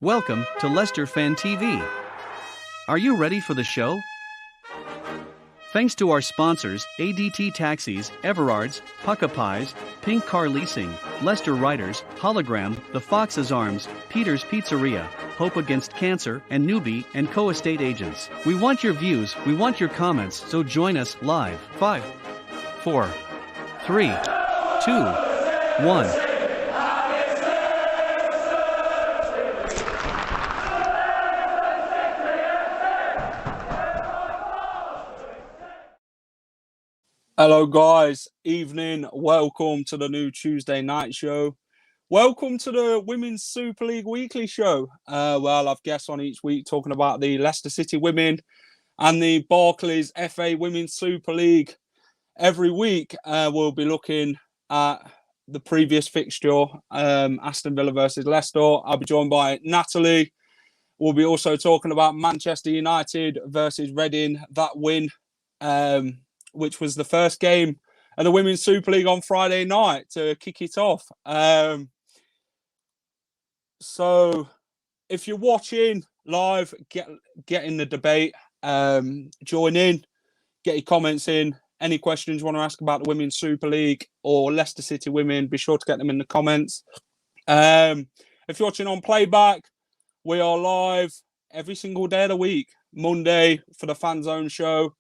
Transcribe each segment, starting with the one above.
Welcome to Leicester Fan TV. Are you ready for the show? Thanks to our sponsors, ADT Taxis, Everards, Pukka Pies, Pink Car Leasing, Leicester Riders, Hollogram, The Fox's Arms, Peter's Pizzeria, Hope Against Cancer, and Newbie and Co-Estate Agents. We want your views, we want your comments, so join us live. 5, 4, 3, 2, 1. Hello guys, evening, welcome to the new Tuesday night show. Welcome to the Women's Super League Weekly Show. Well, I've guests on each week talking about the Leicester City women and the Barclays FA Women's Super League. Every week we'll be looking at the previous fixture, Aston Villa versus Leicester. I'll be joined by Natalie. We'll be also talking about Manchester United versus Reading, that win. Which was the first game of the Women's Super League on Friday night to kick it off. So if you're watching live, get in the debate, join in, get your comments in. Any questions you want to ask about the Women's Super League or Leicester City women, be sure to get them in the comments. If you're watching on playback, we are live every single day of the week. Monday for the Fan Zone show.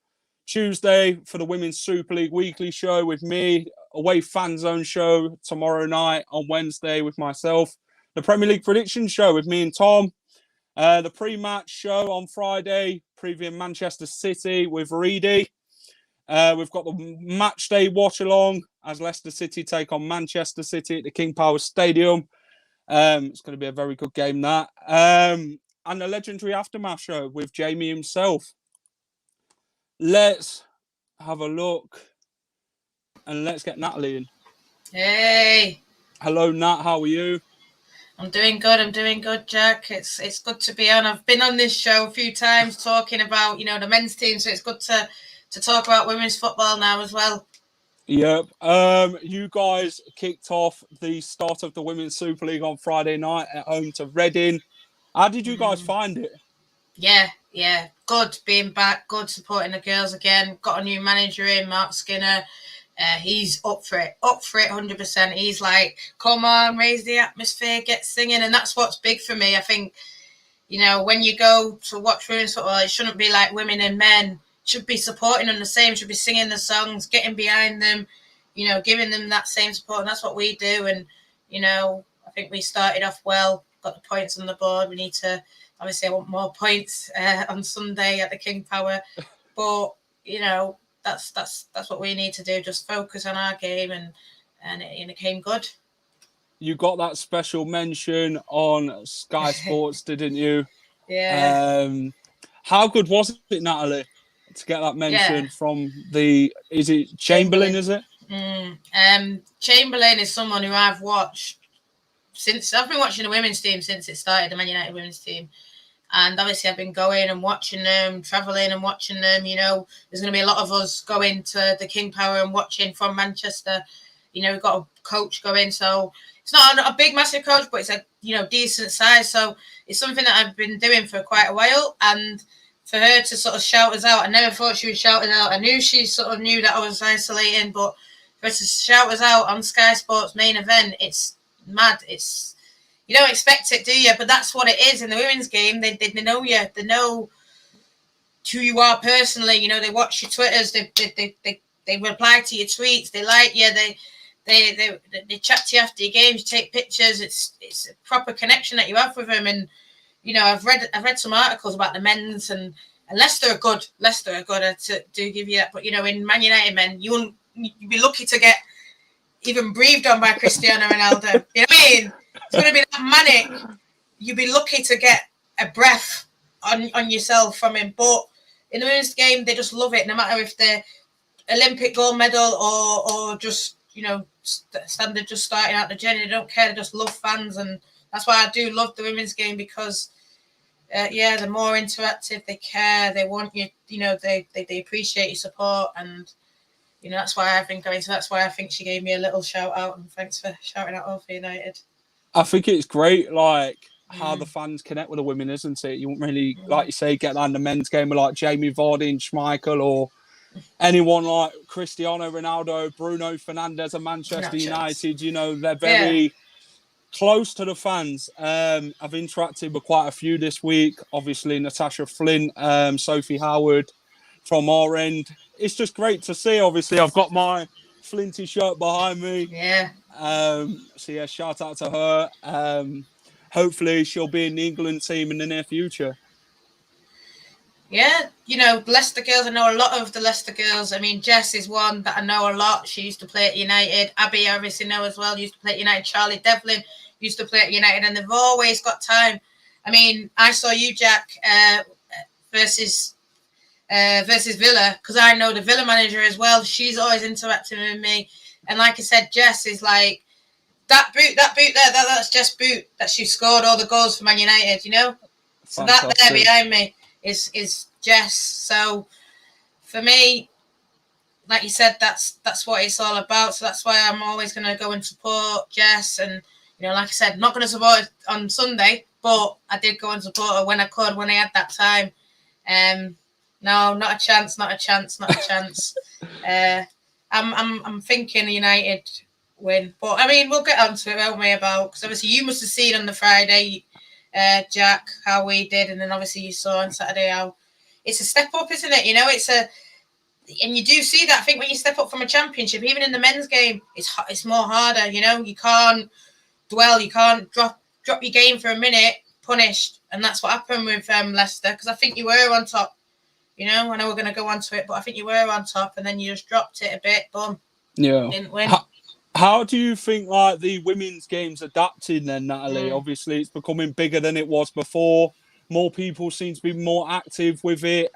Tuesday for the Women's Super League Weekly Show with me. Away Fan Zone show tomorrow night on Wednesday with myself. The Premier League Prediction Show with me and Tom. The pre-match show on Friday, previewing Manchester City with Reedy. We've got the match day watch along as Leicester City take on Manchester City at the King Power Stadium. It's going to be a very good game, that. And the legendary Aftermath show with Jamie himself. Let's have a look and let's get Natalie in. Hey. Hello, Nat. How are you? I'm doing good, Jack. It's good to be on. I've been on this show a few times talking about, the men's team, so it's good to talk about women's football now as well. Yep. You guys kicked off the start of the Women's Super League on Friday night at home to Reading. How did you guys find it? Yeah. Good being back. Good supporting the girls again. Got a new manager in, Mark Skinner. He's up for it 100%. He's like, come on, raise the atmosphere, get singing. And that's what's big for me. I think, when you go to watch women's football, it shouldn't be like women and men. Should be supporting them the same, should be singing the songs, getting behind them, giving them that same support. And that's what we do. And, I think we started off well, got the points on the board. We need to, obviously, I want more points on Sunday at the King Power. But, that's what we need to do. Just focus on our game and it came good. You got that special mention on Sky Sports, didn't you? Yeah. How good was it, Natalie, to get that mention from is it Chamberlain, is it? Chamberlain is someone who I've watched since I've been watching the women's team since it started, the Man United women's team. And obviously I've been going and watching them, travelling and watching them. There's going to be a lot of us going to the King Power and watching from Manchester. We've got a coach going. So it's not a big, massive coach, but it's a, decent size. So it's something that I've been doing for quite a while. And for her to sort of shout us out, I never thought she would shout us out. I knew she sort of knew that I was isolating, but for her to shout us out on Sky Sports main event, it's mad. You don't expect it, do you? But that's what it is in the women's game. They know you. They know who you are personally. They watch your Twitters. They reply to your tweets. They like you. They chat to you after your games. You take pictures. It's a proper connection that you have with them. And I've read some articles about the men's and Leicester are good. I do give you that. But in Man United men, you'd be lucky to get even breathed on by Cristiano Ronaldo. You know what I mean? It's going to be that manic. You'd be lucky to get a breath on yourself from him. But in the women's game, they just love it. No matter if they're Olympic gold medal or just, standard just starting out the journey. They don't care. They just love fans. And that's why I do love the women's game because, they're more interactive. They care. They want you, they appreciate your support. And, that's why I've been going. So that's why I think she gave me a little shout out. And thanks for shouting out AllForUnitedWFC. I think it's great, how the fans connect with the women, isn't it? You won't really, like you say, get that in the men's game with like Jamie Vardy and Schmeichel or anyone like Cristiano Ronaldo, Bruno Fernandes of Manchester United. You know, they're very close to the fans. I've interacted with quite a few this week. Obviously, Natasha Flint, Sophie Howard from our end. It's just great to see. Obviously, I've got my Flinty shirt behind me. Yeah. So yeah, shout out to her. Hopefully she'll be in the England team in the near future. Yeah, you know, Leicester girls, I know a lot of the Leicester girls. I mean, Jess is one that I know a lot. She used to play at United. Abbie, I obviously know as well, used to play at United. Charlie Devlin used to play at United, and they've always got time. I mean, I saw you, Jack, versus Villa, because I know the Villa manager as well. She's always interacting with me. And like I said, Jess is like, that boot there, that's Jess' boot, that she scored all the goals for Man United, you know? So that there behind me is Jess. So for me, like you said, that's what it's all about. So that's why I'm always going to go and support Jess. And, you know, like I said, not going to support her on Sunday, but I did go and support her when I could, when I had that time. No, not a chance. I'm thinking United win. But, I mean, we'll get onto it, won't we, because obviously you must have seen on the Friday, Jack, how we did, and then obviously you saw on Saturday how it's a step up, isn't it? You know, and you do see that. I think when you step up from a championship, even in the men's game, it's more harder. You know, you can't dwell, you can't drop your game for a minute, punished, and that's what happened with Leicester. Because I think you were on top. You know, I know we're going to go on to it, but I think you were on top, and then you just dropped it a bit. Boom. Yeah. Didn't win. How do you think like the women's game's adapting then, Natalie? Obviously, it's becoming bigger than it was before. More people seem to be more active with it.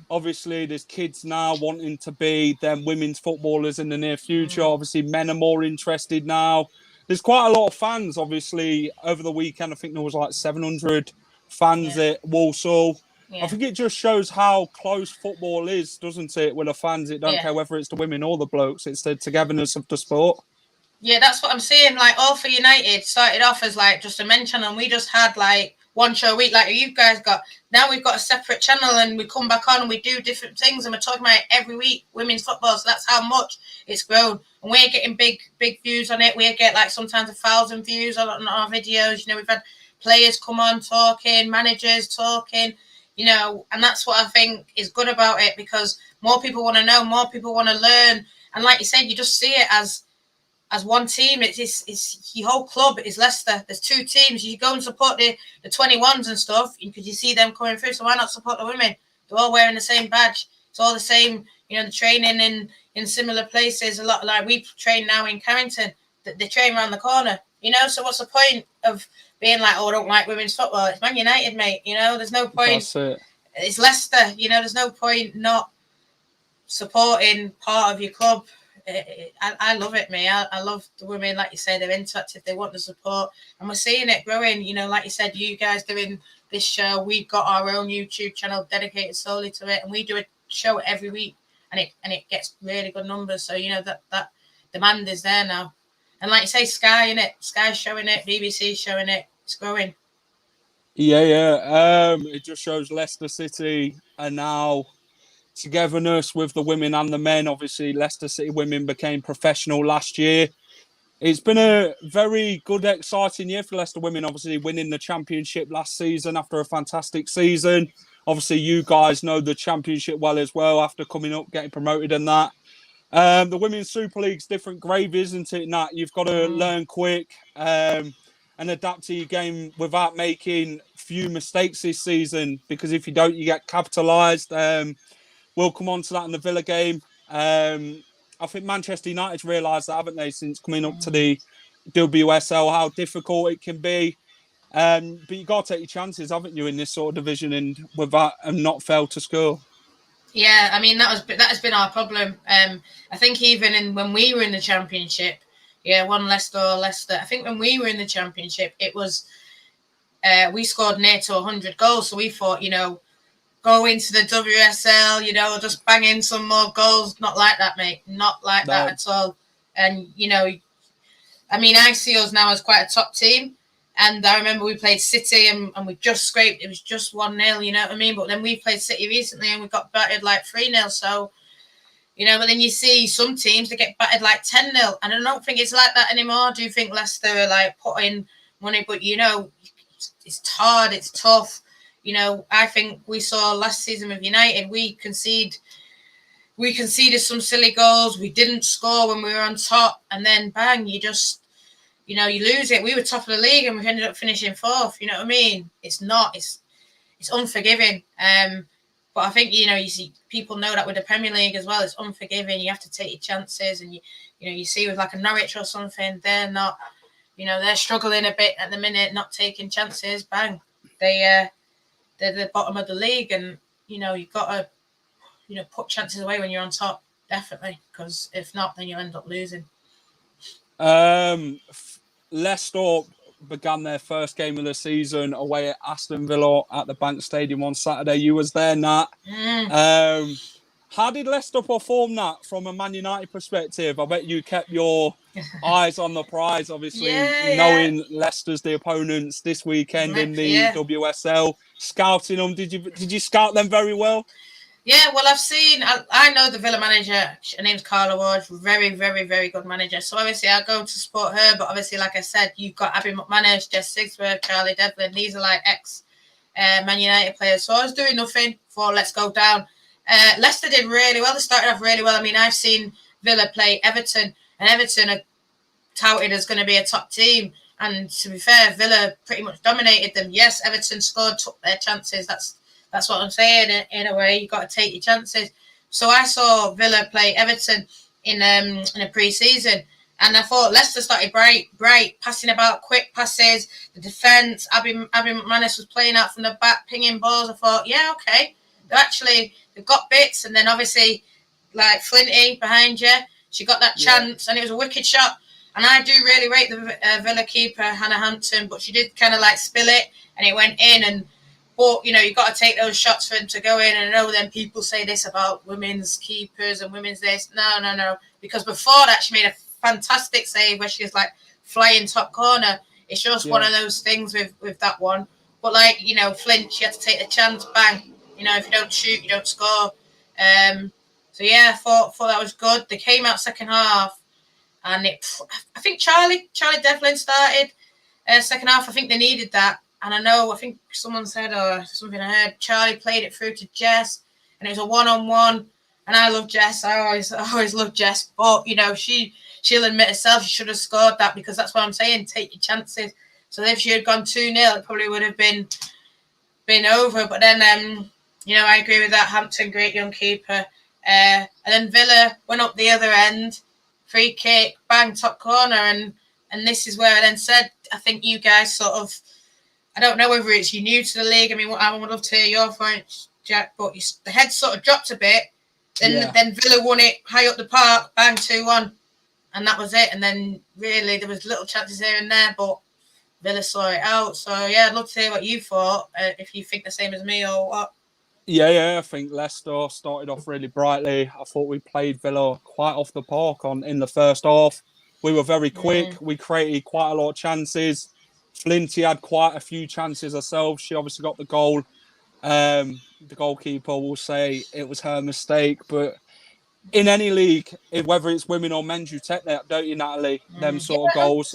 Obviously, there's kids now wanting to be them women's footballers in the near future. Obviously, men are more interested now. There's quite a lot of fans, obviously, over the weekend. I think there was like 700 fans at Walsall. Yeah. I think it just shows how close football is, doesn't it, with the fans? It don't care whether it's the women or the blokes. It's the togetherness of the sport. Yeah, that's what I'm saying. Like, AllForUnited started off as like just a men's channel, and we just had like one show a week, like you guys got. Now we've got a separate channel, and we come back on and we do different things, and we're talking about it every week, women's football. So that's how much it's grown, and we're getting big views on it. We get like sometimes 1,000 views on our videos. You know, we've had players come on talking, managers talking. You know, and that's what I think is good about it, because more people want to know, more people want to learn. And like you said, you just see it as one team. It's your whole club is Leicester. There's two teams. You go and support the 21s and stuff because you see them coming through. So why not support the women? They're all wearing the same badge. It's all the same, you know, the training in similar places. A lot like we train now in Carrington. They train around the corner, you know. So what's the point of being like, oh, I don't like women's football? It's Man United, mate. You know, there's no point. That's it. It's Leicester. You know, there's no point not supporting part of your club. I love it, mate. I love the women. Like you say, they're interactive. They want the support. And we're seeing it growing. You know, like you said, you guys doing this show. We've got our own YouTube channel dedicated solely to it. And we do a show every week. And it gets really good numbers. So, you know, that demand is there now. And like you say, Sky, innit? Sky's showing it, BBC showing it. It's growing. Yeah. It just shows Leicester City are now togetherness with the women and the men. Obviously, Leicester City women became professional last year. It's been a very good, exciting year for Leicester women, obviously winning the championship last season after a fantastic season. Obviously, you guys know the championship well as well after coming up, getting promoted and that. The Women's Super League's different gravy, isn't it, Nat? You've got to learn quick and adapt to your game without making few mistakes this season, because if you don't, you get capitalised. We'll come on to that in the Villa game. I think Manchester United's realised that, haven't they, since coming up to the WSL, how difficult it can be. But you got to take your chances, haven't you, in this sort of division and not fail to score. Yeah, I mean, that has been our problem. I think even when we were in the Championship, one Leicester. I think when we were in the Championship, it was we scored near to 100 goals. So we thought, you know, go into the WSL, you know, just bang in some more goals. Not like that, mate. Not like that at all. And, you know, I mean, I see us now as quite a top team. And I remember we played City and we just scraped. It was just 1-0, you know what I mean? But then we played City recently and we got battered like 3-0. So, you know, but then you see some teams that get battered like 10-0. And I don't think it's like that anymore. I do think Leicester are like putting money, but, you know, it's hard, it's tough. You know, I think we saw last season with United, we conceded some silly goals. We didn't score when we were on top. And then, bang, you just... You know, you lose it. We were top of the league and we ended up finishing 4th. You know what I mean? It's unforgiving. But I think, you know, you see people know that with the Premier League as well. It's unforgiving. You have to take your chances. And, you see with like a Norwich or something, they're not, you know, they're struggling a bit at the minute, not taking chances. Bang. They're the bottom of the league. And, you know, you've got to, you know, put chances away when you're on top. Definitely. Because if not, then you'll end up losing. Leicester began their first game of the season away at Aston Villa at the Bank Stadium on Saturday. You was there, Nat. How did Leicester perform that from a Man United perspective? I bet you kept your eyes on the prize, obviously, knowing Leicester's the opponents this weekend in the WSL. Scouting them, did you scout them very well? Yeah, well, I know the Villa manager. Her name's Carla Ward. Very, very, very good manager. So, obviously, I go to support her. But, obviously, like I said, you've got Abbie McManus, Jess Sigsworth, Charlie Devlin. These are, like, ex-Man United players. So, I was doing nothing for Let's Go Down. Leicester did really well. They started off really well. I mean, I've seen Villa play Everton. And Everton are touted as going to be a top team. And, to be fair, Villa pretty much dominated them. Yes, Everton scored, took their chances. That's what I'm saying. In a way, you've got to take your chances. So I saw Villa play Everton in a pre-season, and I thought Leicester started bright, passing about, quick passes. The defence, Abbie McManus was playing out from the back, pinging balls. I thought, yeah, okay, they've got bits. And then obviously, like Flinty behind you, she got that chance, and it was a wicked shot. And I do really rate the Villa keeper, Hannah Hampton, but she did kind of like spill it, and it went in. But, you know, you've got to take those shots for them to go in. And I know then people say this about women's keepers and women's this. No. Because before that, she made a fantastic save where she was, like, flying top corner. It's just one of those things with that one. But, like, you know, Flint, she had to take the chance, bang. You know, if you don't shoot, you don't score. So, yeah, I thought that was good. They came out second half. And I think Charlie Devlin started second half. I think they needed that. And I think someone said, or something I heard, Charlie played it through to Jess, and it was a one-on-one. And I love Jess. I always love Jess. But, you know, she'll admit herself she should have scored that, because that's what I'm saying, take your chances. So if she had gone 2-0, it probably would have been over. But then, you know, I agree with that. Hampton, great young keeper. And then Villa went up the other end, free kick, bang, top corner. And this is where I then said, I think you guys sort of, I don't know whether it's you new to the league. I mean, I would love to hear your points, Jack, but the head sort of dropped a bit. Then Villa won it high up the park, bang, 2-1. And that was it. And then really there was little chances here and there, but Villa saw it out. So, yeah, I'd love to hear what you thought, if you think the same as me or what. Yeah, I think Leicester started off really brightly. I thought we played Villa quite off the park in the first half. We were very quick. We created quite a lot of chances. Flinty had quite a few chances herself. She obviously got the goal. The goalkeeper will say it was her mistake. But in any league, whether it's women or men's, you take that, don't you, Natalie? Them sort of goals.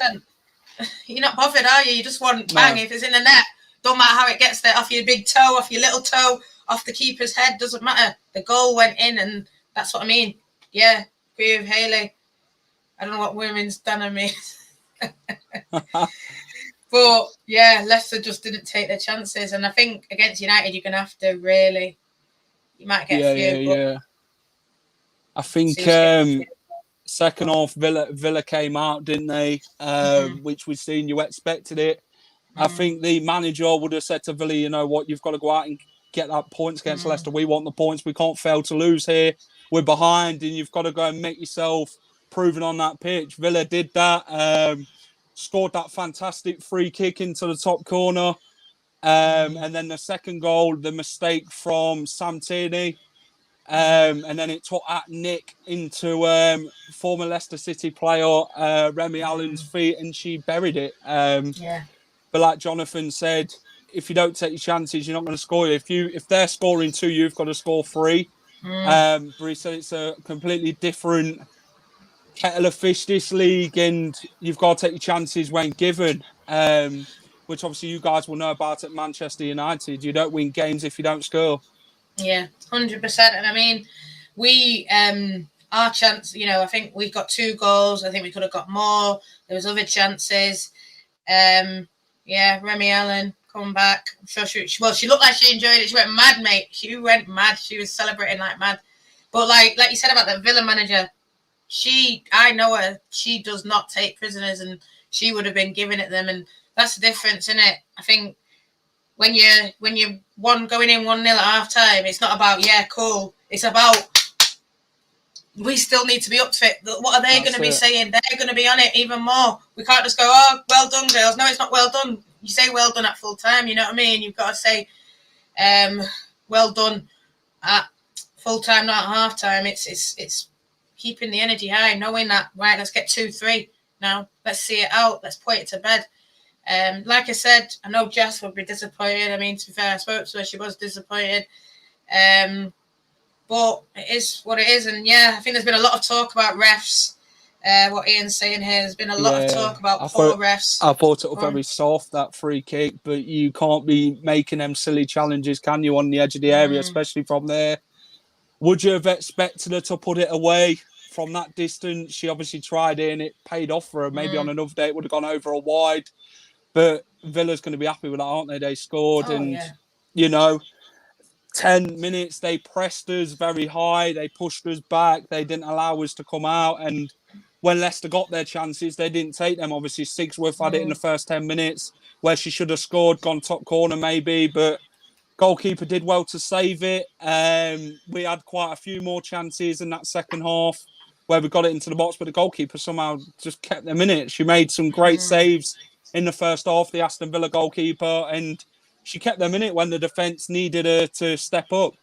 100%. You're not bothered, are you? You just want bang. If it's in the net, don't matter how it gets there, off your big toe, off your little toe, off the keeper's head, doesn't matter. The goal went in, and that's what I mean. Yeah, agree with Hayley. I don't know what women's done on me. But, yeah, Leicester just didn't take their chances. And I think against United, you're going to have to really... You might get a few. Yeah. I think second half, Villa came out, didn't they? Which we've seen. You expected it. I think the manager would have said to Villa, you know what, you've got to go out and get that points against Leicester. We want the points. We can't fail to lose here. We're behind, and you've got to go and make yourself proven on that pitch. Villa did that. Scored that fantastic free kick into the top corner. And then the second goal, the mistake from Sam Tierney. And then it took that nick into former Leicester City player Remy Allen's feet, and she buried it. But like Jonathan said, if you don't take your chances, you're not going to score. If they're scoring 2, you've got to score 3. But he said it's a completely different kettle of fish, this league, and you've got to take your chances when given. Which obviously you guys will know about at Manchester United. You don't win games if you don't score. Yeah, 100%. And I mean, we our chance, I think we've got 2 goals. I think we could have got more. There was other chances. Remy Allen come back. I'm sure she looked like she enjoyed it. She went mad, mate. She went mad. She was celebrating like mad. But like you said about the Villa manager, I know her. She does not take prisoners, and she would have been giving it them. And that's the difference, isn't it? I think when you're going in 1-0 at half time, it's not about cool. It's about we still need to be up to it. What are they going to be saying? They're going to be on it even more. We can't just go, oh, well done, girls. No, it's not well done. You say well done at full time, you know what I mean? You've got to say well done at full time, not at half time. It's keeping the energy high, knowing that, right, let's get 2-3 now. Let's see it out. Let's put it to bed. Like I said, I know Jess would be disappointed. I mean, to be fair, I spoke to her. She was disappointed. But it is what it is. And, I think there's been a lot of talk about refs. What Ian's saying here, there's been a lot of talk about poor refs. I thought it was very soft, that free kick, but you can't be making them silly challenges, can you, on the edge of the area, especially from there? Would you have expected her to put it away from that distance? She obviously tried it and it paid off for her. Maybe on another day it would have gone over a wide. But Villa's going to be happy with that, aren't they? They scored 10 minutes, they pressed us very high. They pushed us back. They didn't allow us to come out. And when Leicester got their chances, they didn't take them. Obviously, Sigsworth had it in the first 10 minutes where she should have scored, gone top corner maybe. But goalkeeper did well to save it. We had quite a few more chances in that second half where we got it into the box, but the goalkeeper somehow just kept them in it. She made some great saves in the first half, the Aston Villa goalkeeper, and she kept them in it when the defence needed her to step up.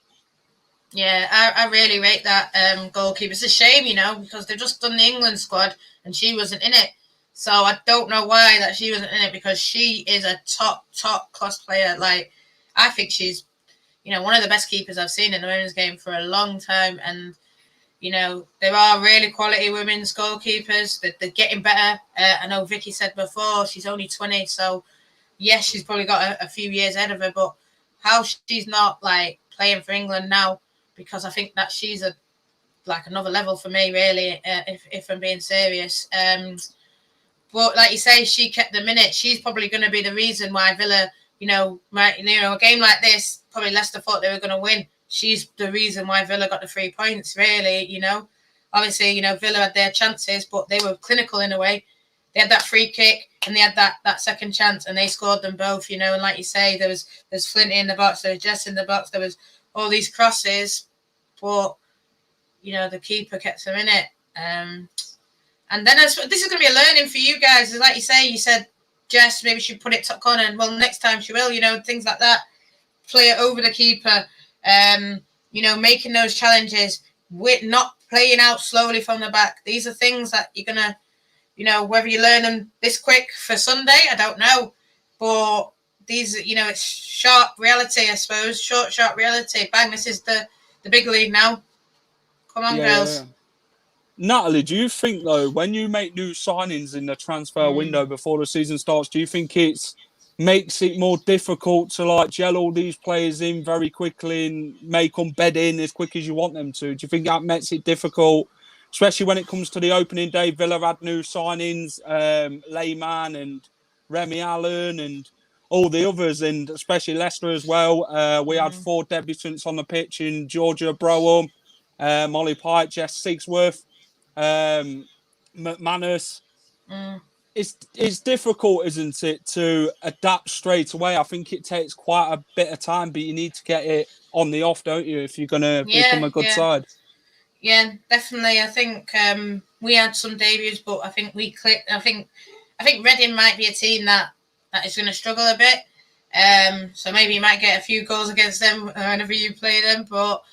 Yeah, I really rate that goalkeeper. It's a shame, because they've just done the England squad and she wasn't in it. So I don't know why that she wasn't in it, because she is a top class player. Like, I think she's, one of the best keepers I've seen in the women's game for a long time. And, there are really quality women's goalkeepers. They're getting better. I know Vicky said before, she's only 20. So, yes, she's probably got a few years ahead of her. But how she's not, playing for England now, because I think that she's another level for me, really, if I'm being serious. But like you say, she kept them in it. She's probably going to be the reason why Villa, a game like this, probably Leicester thought they were going to win. She's the reason why Villa got the 3 points, really, Obviously, Villa had their chances, but they were clinical in a way. They had that free kick and they had that second chance and they scored them both, And like you say, there's Flinty in the box, there was Jess in the box, there was all these crosses, but, the keeper kept them in it. And then this is going to be a learning for you guys. Like you say, you said Jess maybe she put it top corner, and well, next time she will, things like that. Play it over the keeper, making those challenges, with not playing out slowly from the back. These are things that you're going to, whether you learn them this quick for Sunday, I don't know. But these, it's sharp reality, I suppose. Sharp reality. Bang, this is the big league now. Come on, girls. Yeah. Natalie, do you think, though, when you make new signings in the transfer window before the season starts, do you think it makes it more difficult to, gel all these players in very quickly and make them bed in as quick as you want them to? Do you think that makes it difficult, especially when it comes to the opening day? Villa had new signings, Lehman and Remy Allen and all the others, and especially Leicester as well. We had 4 debutants on the pitch in Georgia Broham, Molly Pike, Jess Sigsworth, McManus. It's difficult, isn't it, to adapt straight away? I think it takes quite a bit of time, but you need to get it on the off, don't you, if you're going to become a good side? Yeah, definitely. I think we had some debuts, but I think we clicked. I think Reading might be a team that is going to struggle a bit. So maybe you might get a few goals against them whenever you play them. But,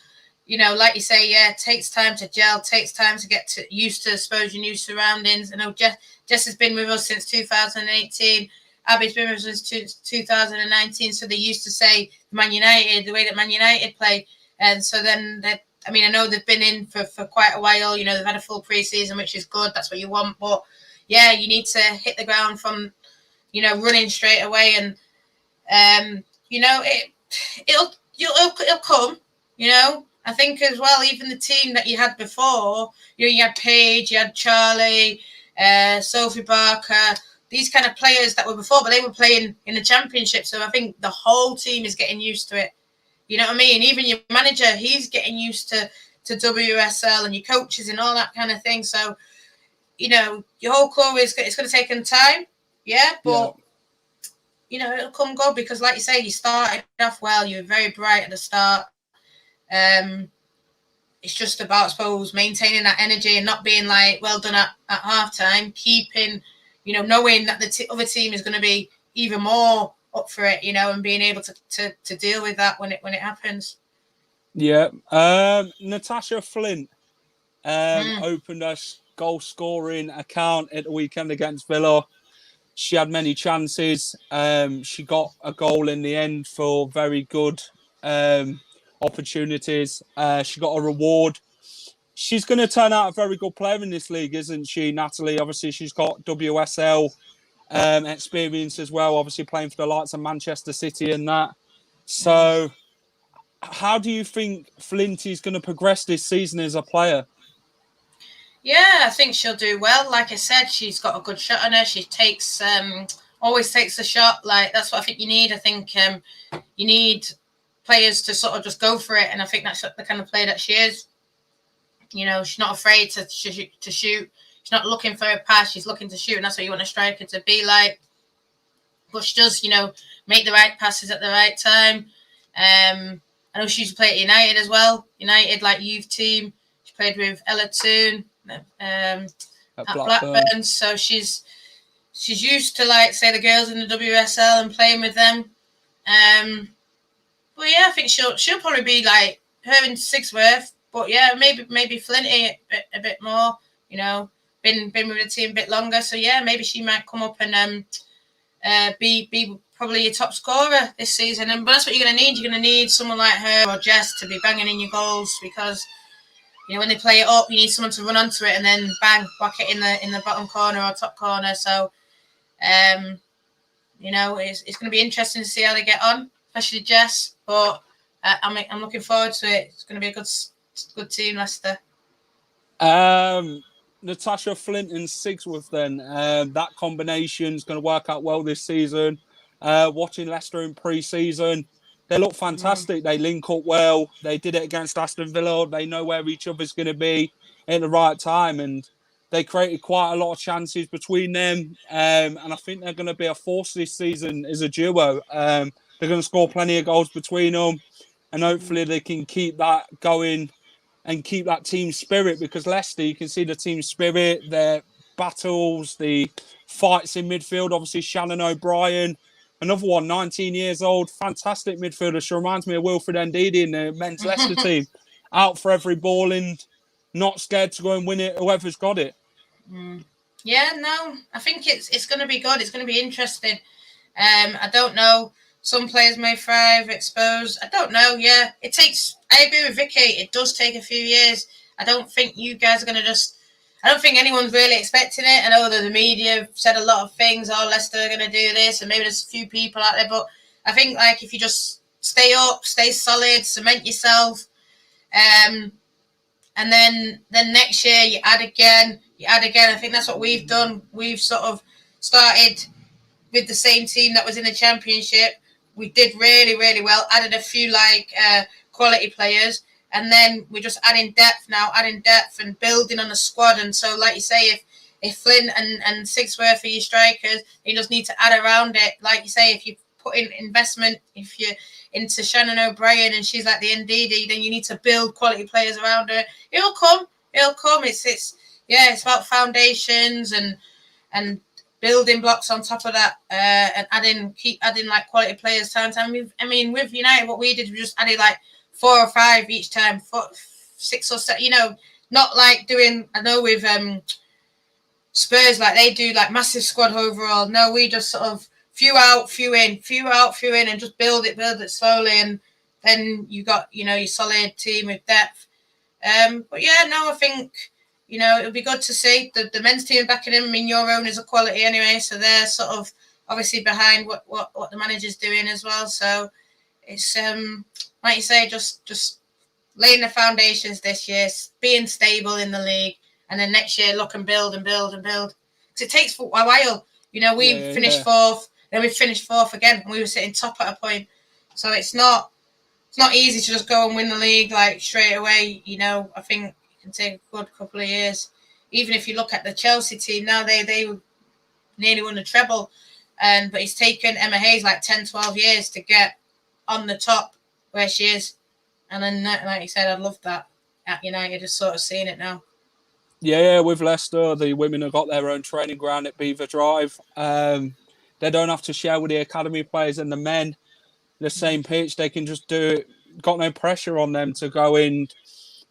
like you say, it takes time to gel, takes time to get used to, I suppose, your new surroundings. I know Jess has been with us since 2018. Abbie's been with us since 2019, so they used to say Man United, the way that Man United play. And so then, I know they've been in for quite a while. You know, they've had a full pre-season, which is good. That's what you want. But, yeah, you need to hit the ground from, running straight away. And, it'll come, I think as well, even the team that you had before, you had Paige, you had Charlie, Sophie Barker, these kind of players that were before, but they were playing in the championship. So I think the whole team is getting used to it. You know what I mean? Even your manager, he's getting used to WSL and your coaches and all that kind of thing. So, your whole core it's going to take them time. Yeah, but, it'll come good because, like you say, you started off well. You were very bright at the start. It's just about, I suppose, maintaining that energy and not being like, well done at halftime, keeping, knowing that the other team is going to be even more up for it, and being able to deal with that when it happens. Yeah. Natasha Flint opened her goal scoring account at the weekend against Villa. She had many chances. She got a goal in the end for very good opportunities. She got a reward. She's going to turn out a very good player in this league, isn't she, Natalie? Obviously, she's got WSL experience as well, obviously playing for the likes of Manchester City and that. So how do you think Flint is going to progress this season as a player? Yeah, I think she'll do well. Like I said, she's got a good shot on her. She takes always takes the shot. Like, that's what I think you need. I think you need players to sort of just go for it, and I think that's the kind of player that she is. She's not afraid to shoot. She's not looking for a pass. She's looking to shoot, and that's what you want a striker to be like. But she does, make the right passes at the right time. I know she used to play at United as well. United, like, youth team. She played with Ella Toon at Blackburn. So she's used to, like, say, the girls in the WSL and playing with them. But yeah, I think she'll probably be like her and Sigsworth. But yeah, maybe Flinty a bit more. Been with the team a bit longer. So yeah, maybe she might come up and be probably your top scorer this season. But that's what you're going to need. You're going to need someone like her or Jess to be banging in your goals, because when they play it up, you need someone to run onto it and then bang, whack it in the bottom corner or top corner. So it's going to be interesting to see how they get on, especially Jess. But I'm looking forward to it. It's going to be a good team, Leicester. Natasha Flint and Sigsworth then. That combination is going to work out well this season. Watching Leicester in pre-season, they look fantastic. They link up well. They did it against Aston Villa. They know where each other's going to be at the right time, and they created quite a lot of chances between them. And I think they're going to be a force this season as a duo. They're going to score plenty of goals between them, and hopefully they can keep that going and keep that team spirit, because Leicester, you can see the team spirit, their battles, the fights in midfield. Obviously, Shannon O'Brien, another one, 19 years old, fantastic midfielder. She reminds me of Wilfred Ndidi in the men's Leicester team. Out for every ball and not scared to go and win it, whoever's got it. Yeah, no, I think it's going to be good. It's going to be interesting. I don't know. Some players may thrive exposed. I don't know. Yeah, I agree with Vicky. It does take a few years. I don't think you guys are going to I don't think anyone's really expecting it. I know that the media have said a lot of things. Oh, Leicester are going to do this, and maybe there's a few people out there. But I think, like, if you just stay up, stay solid, cement yourself, and then next year you add again. I think that's what we've done. We've sort of started with the same team that was in the championship. We did really, really well, added a few quality players, and then we're just adding depth and building on the squad. And so, like you say, if Flint and Sigsworth are your strikers, you just need to add around it. Like you say, if you put in investment, if you're into Shannon O'Brien and she's like the NDD, then you need to build quality players around her. It'll come. It's about foundations and building blocks on top of that, and keep adding like quality players time. With United, what we did, we just added like 4 or 5 each time, 6 or 7. Not like doing. I know with Spurs, like they do like massive squad overall. No, we just sort of few out, few in, few out, few in, and just build it slowly, and then you got, your solid team with depth. But yeah, no, I think, it'll be good to see the men's team backing him. I mean, your owners are quality anyway, so they're sort of obviously behind what the manager's doing as well. So it's like you say, just laying the foundations this year, being stable in the league, and then next year look and build and build and build. Because it takes a while. We finished fourth, then we finished fourth again, and we were sitting top at a point. So it's not easy to just go and win the league like straight away. I think it can take a good couple of years. Even if you look at the Chelsea team now, they nearly won the treble, but it's taken Emma Hayes like 10, 12 years to get on the top where she is. And then, like you said, I love that at United, just sort of seeing it now. Yeah, with Leicester, the women have got their own training ground at Beaver Drive. They don't have to share with the academy players and the men the same pitch. They can just do it. Got no pressure on them to go and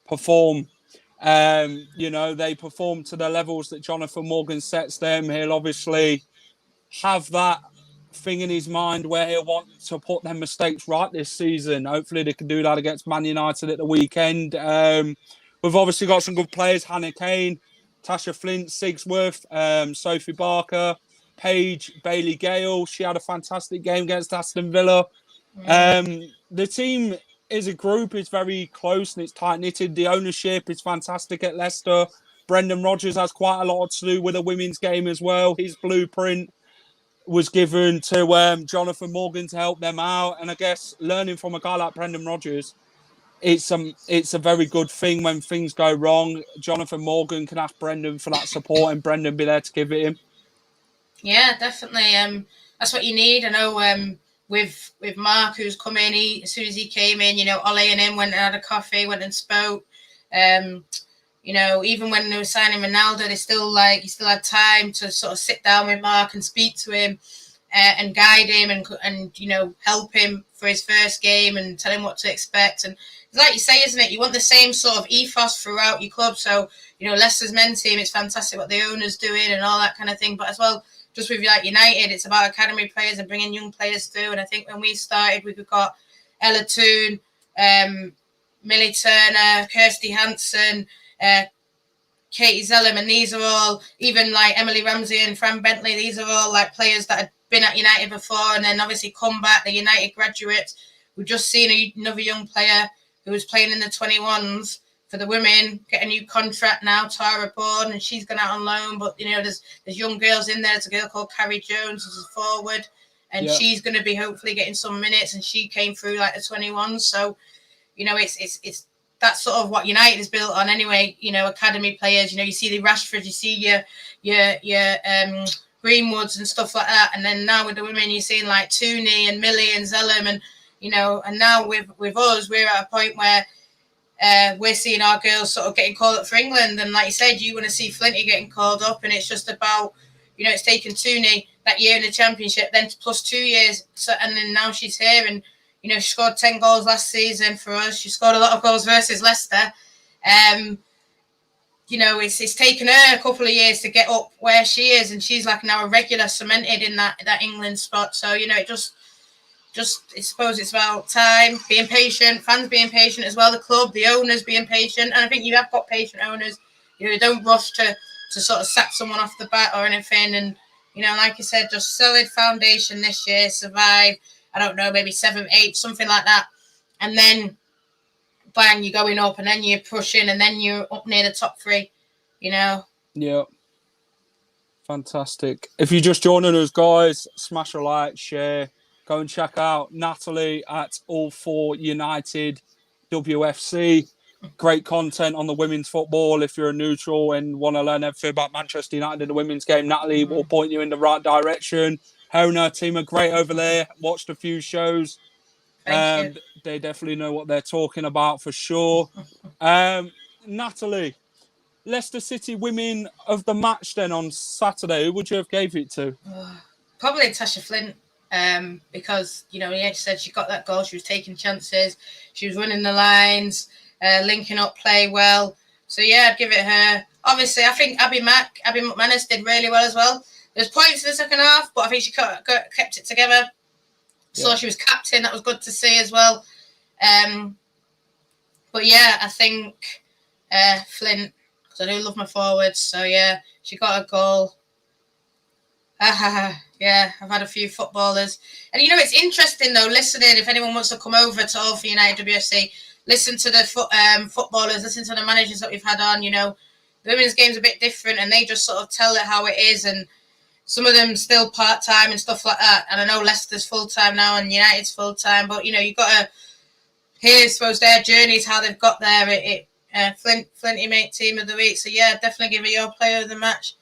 perform. They perform to the levels that Jonathan Morgan sets them. He'll obviously have that thing in his mind where he'll want to put their mistakes right this season. Hopefully they can do that against Man United at the weekend. We've obviously got some good players: Hannah Kane, Tasha Flint, Sigsworth, Sophie Barker, Paige, Bailey Gale. She had a fantastic game against Aston Villa. The team is a group, it's very close and it's tight-knitted. The ownership is fantastic at Leicester. Brendan Rodgers has quite a lot to do with the women's game as well. His blueprint was given to Jonathan Morgan to help them out. And I guess learning from a guy like Brendan Rodgers, it's a very good thing when things go wrong. Jonathan Morgan can ask Brendan for that support and Brendan be there to give it him. Yeah, definitely. That's what you need. I know with Mark, who's come in, as soon as he came in, Ollie and him went and had a coffee, went and spoke. Even when they were signing Ronaldo, he still had time to sort of sit down with Mark and speak to him and guide him and help him for his first game and tell him what to expect. And it's like you say, isn't it? You want the same sort of ethos throughout your club. So, Leicester's men's team, it's fantastic what the owner's doing and all that kind of thing. But as well, just with United, it's about academy players and bringing young players through. And I think when we started, we've got Ella Toon, Millie Turner, Kirsty Hanson, Katie Zellum, and these are all, even like Emily Ramsey and Fran Bentley, these are all like players that had been at United before and then obviously come back, the United graduates. We've just seen another young player who was playing in the 21s for the women get a new contract now, Tara Bourne, and she's gone out on loan. But there's young girls in there. There's a girl called Carrie Jones who's a forward, and she's going to be hopefully getting some minutes. And she came through like the 21s. So it's that's sort of what United is built on anyway. Academy players. You see the Rashford, you see your Greenwoods and stuff like that. And then now with the women, you're seeing like Tooney and Millie and Zellum, and and now with us, we're at a point where we're seeing our girls sort of getting called up for England. And like you said, you want to see Flinty getting called up, and it's just about, it's taken Tooney that year in the championship, then plus 2 years. So, and then now she's here, and, she scored 10 goals last season for us. She scored a lot of goals versus Leicester. It's taken her a couple of years to get up where she is, and she's like now a regular cemented in that England spot. So, it just I suppose it's about time, being patient, fans being patient as well, the club, the owners being patient. And I think you have got patient owners. Don't rush to sort of sack someone off the bat or anything. And, like you said, just solid foundation this year, survive, I don't know, maybe 7, 8, something like that. And then, bang, you're going up, and then you're pushing, and then you're up near the top 3, Yeah. Fantastic. If you're just joining us, guys, smash a like, share. Go and check out Natalie at AllForUnitedWFC. Great content on the women's football. If you're a neutral and want to learn everything about Manchester United and the women's game, Natalie will point you in the right direction. Her and her team are great over there. Watched a few shows. They definitely know what they're talking about for sure. Natalie, Leicester City women of the match then on Saturday. Who would you have gave it to? Probably Tasha Flint. Because, she said she got that goal. She was taking chances. She was running the lines, linking up play well. So, yeah, I'd give it her. Obviously, I think Abbie McManus did really well as well. There's points in the second half, but I think she kept it together. So she was captain. That was good to see as well. But yeah, I think Flint, because I do love my forwards. So yeah, she got a goal. Yeah, I've had a few footballers. And it's interesting though, listening, if anyone wants to come over to AllForUnitedWFC, listen to the footballers, listen to the managers that we've had on. The women's game's a bit different and they just sort of tell it how it is, and some of them still part-time and stuff like that. And I know Leicester's full-time now and United's full-time, but you've got to hear, I suppose, their journeys, how they've got there. Flinty mate team of the week. So yeah, definitely give it your player of the match.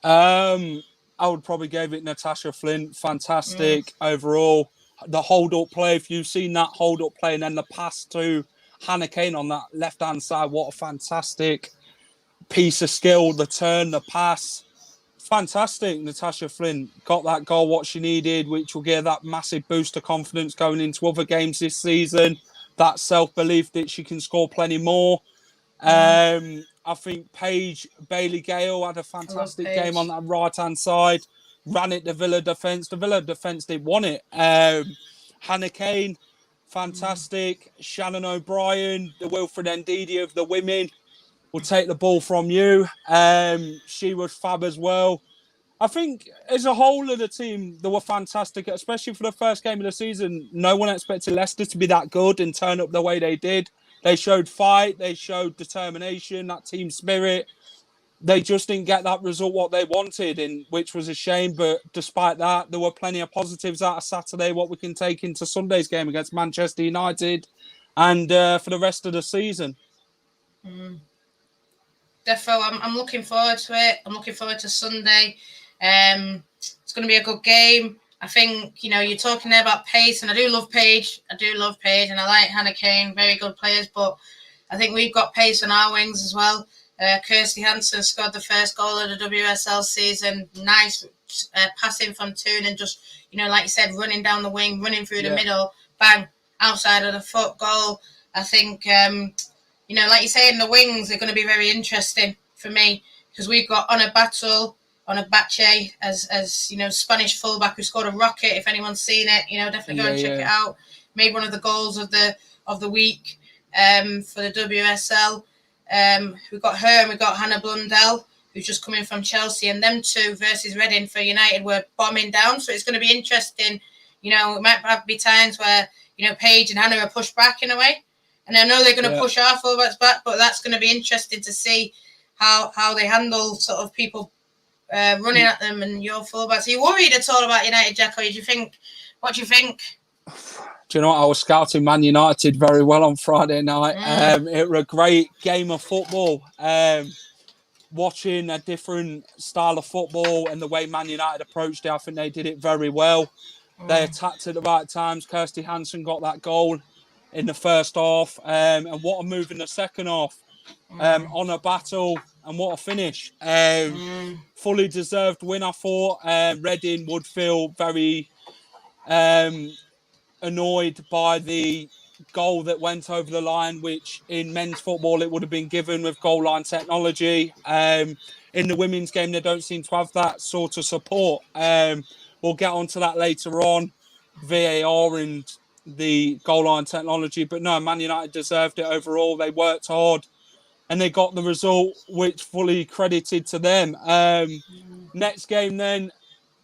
I would probably give it Natasha Flint. Fantastic overall. The hold-up play, if you've seen that hold-up play and then the pass to Hannah Kane on that left-hand side, what a fantastic piece of skill. The turn, the pass. Fantastic. Natasha Flint got that goal, what she needed, which will give that massive boost of confidence going into other games this season. That self-belief that she can score plenty more. I think Paige Bailey-Gale had a fantastic game on that right-hand side. Ran it the Villa defence. The Villa defence did want it. Hannah Kane, fantastic. Shannon O'Brien, the Wilfred Ndidi of the women, will take the ball from you. She was fab as well. I think as a whole of the team, they were fantastic, especially for the first game of the season. No one expected Leicester to be that good and turn up the way they did. They showed fight, they showed determination, that team spirit. They just didn't get that result what they wanted, which was a shame. But despite that, there were plenty of positives out of Saturday, what we can take into Sunday's game against Manchester United and for the rest of the season. Defo, I'm looking forward to it. I'm looking forward to Sunday. It's going to be a good game. I think, you're talking there about pace, and I do love Paige. And I like Hannah Kane, very good players. But I think we've got pace on our wings as well. Kirsty Hanson scored the first goal of the WSL season. Nice passing from Toon and just, like you said, running down the wing, running through the middle, bang, outside of the foot, goal. I think, like you say, in the wings, they're going to be very interesting for me because we've got Untitled Chapter as Spanish fullback who scored a rocket. If anyone's seen it, definitely go and check it out. Made one of the goals of the week for the WSL. We've got her and we've got Hannah Blundell, who's just coming from Chelsea, and them two versus Reading for United were bombing down. So it's going to be interesting. It might be times where Paige and Hannah are pushed back in a way, and I know they're going to push our fullbacks back, but that's going to be interesting to see how they handle sort of people running at them and your fullbacks. Are you worried at all about United, Jack, or what do you think? Do you know what? I was scouting Man United very well on Friday night. It was a great game of football. Watching a different style of football and the way Man United approached it, I think they did it very well. They attacked at the right times. Kirsty Hanson got that goal in the first half. And what a move in the second half. On a battle and what a finish. Fully deserved win, I thought. Reading would feel very annoyed by the goal that went over the line, which in men's football it would have been given with goal line technology. In the women's game, they don't seem to have that sort of support. We'll get onto that later on, VAR and the goal line technology. But no, Man United deserved it overall. They worked hard and they got the result, which fully credited to them. Next game then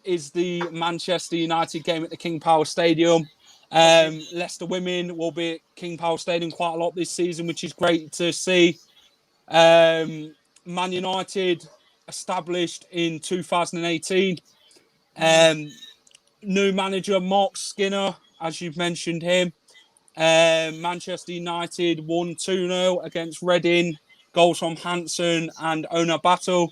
is the Manchester United game at the King Power Stadium. Leicester women will be at King Power Stadium quite a lot this season, which is great to see. Man United established in 2018. New manager Mark Skinner, as you've mentioned him. Manchester United won 2-0 against Reading. Goals from Hanson and Battle.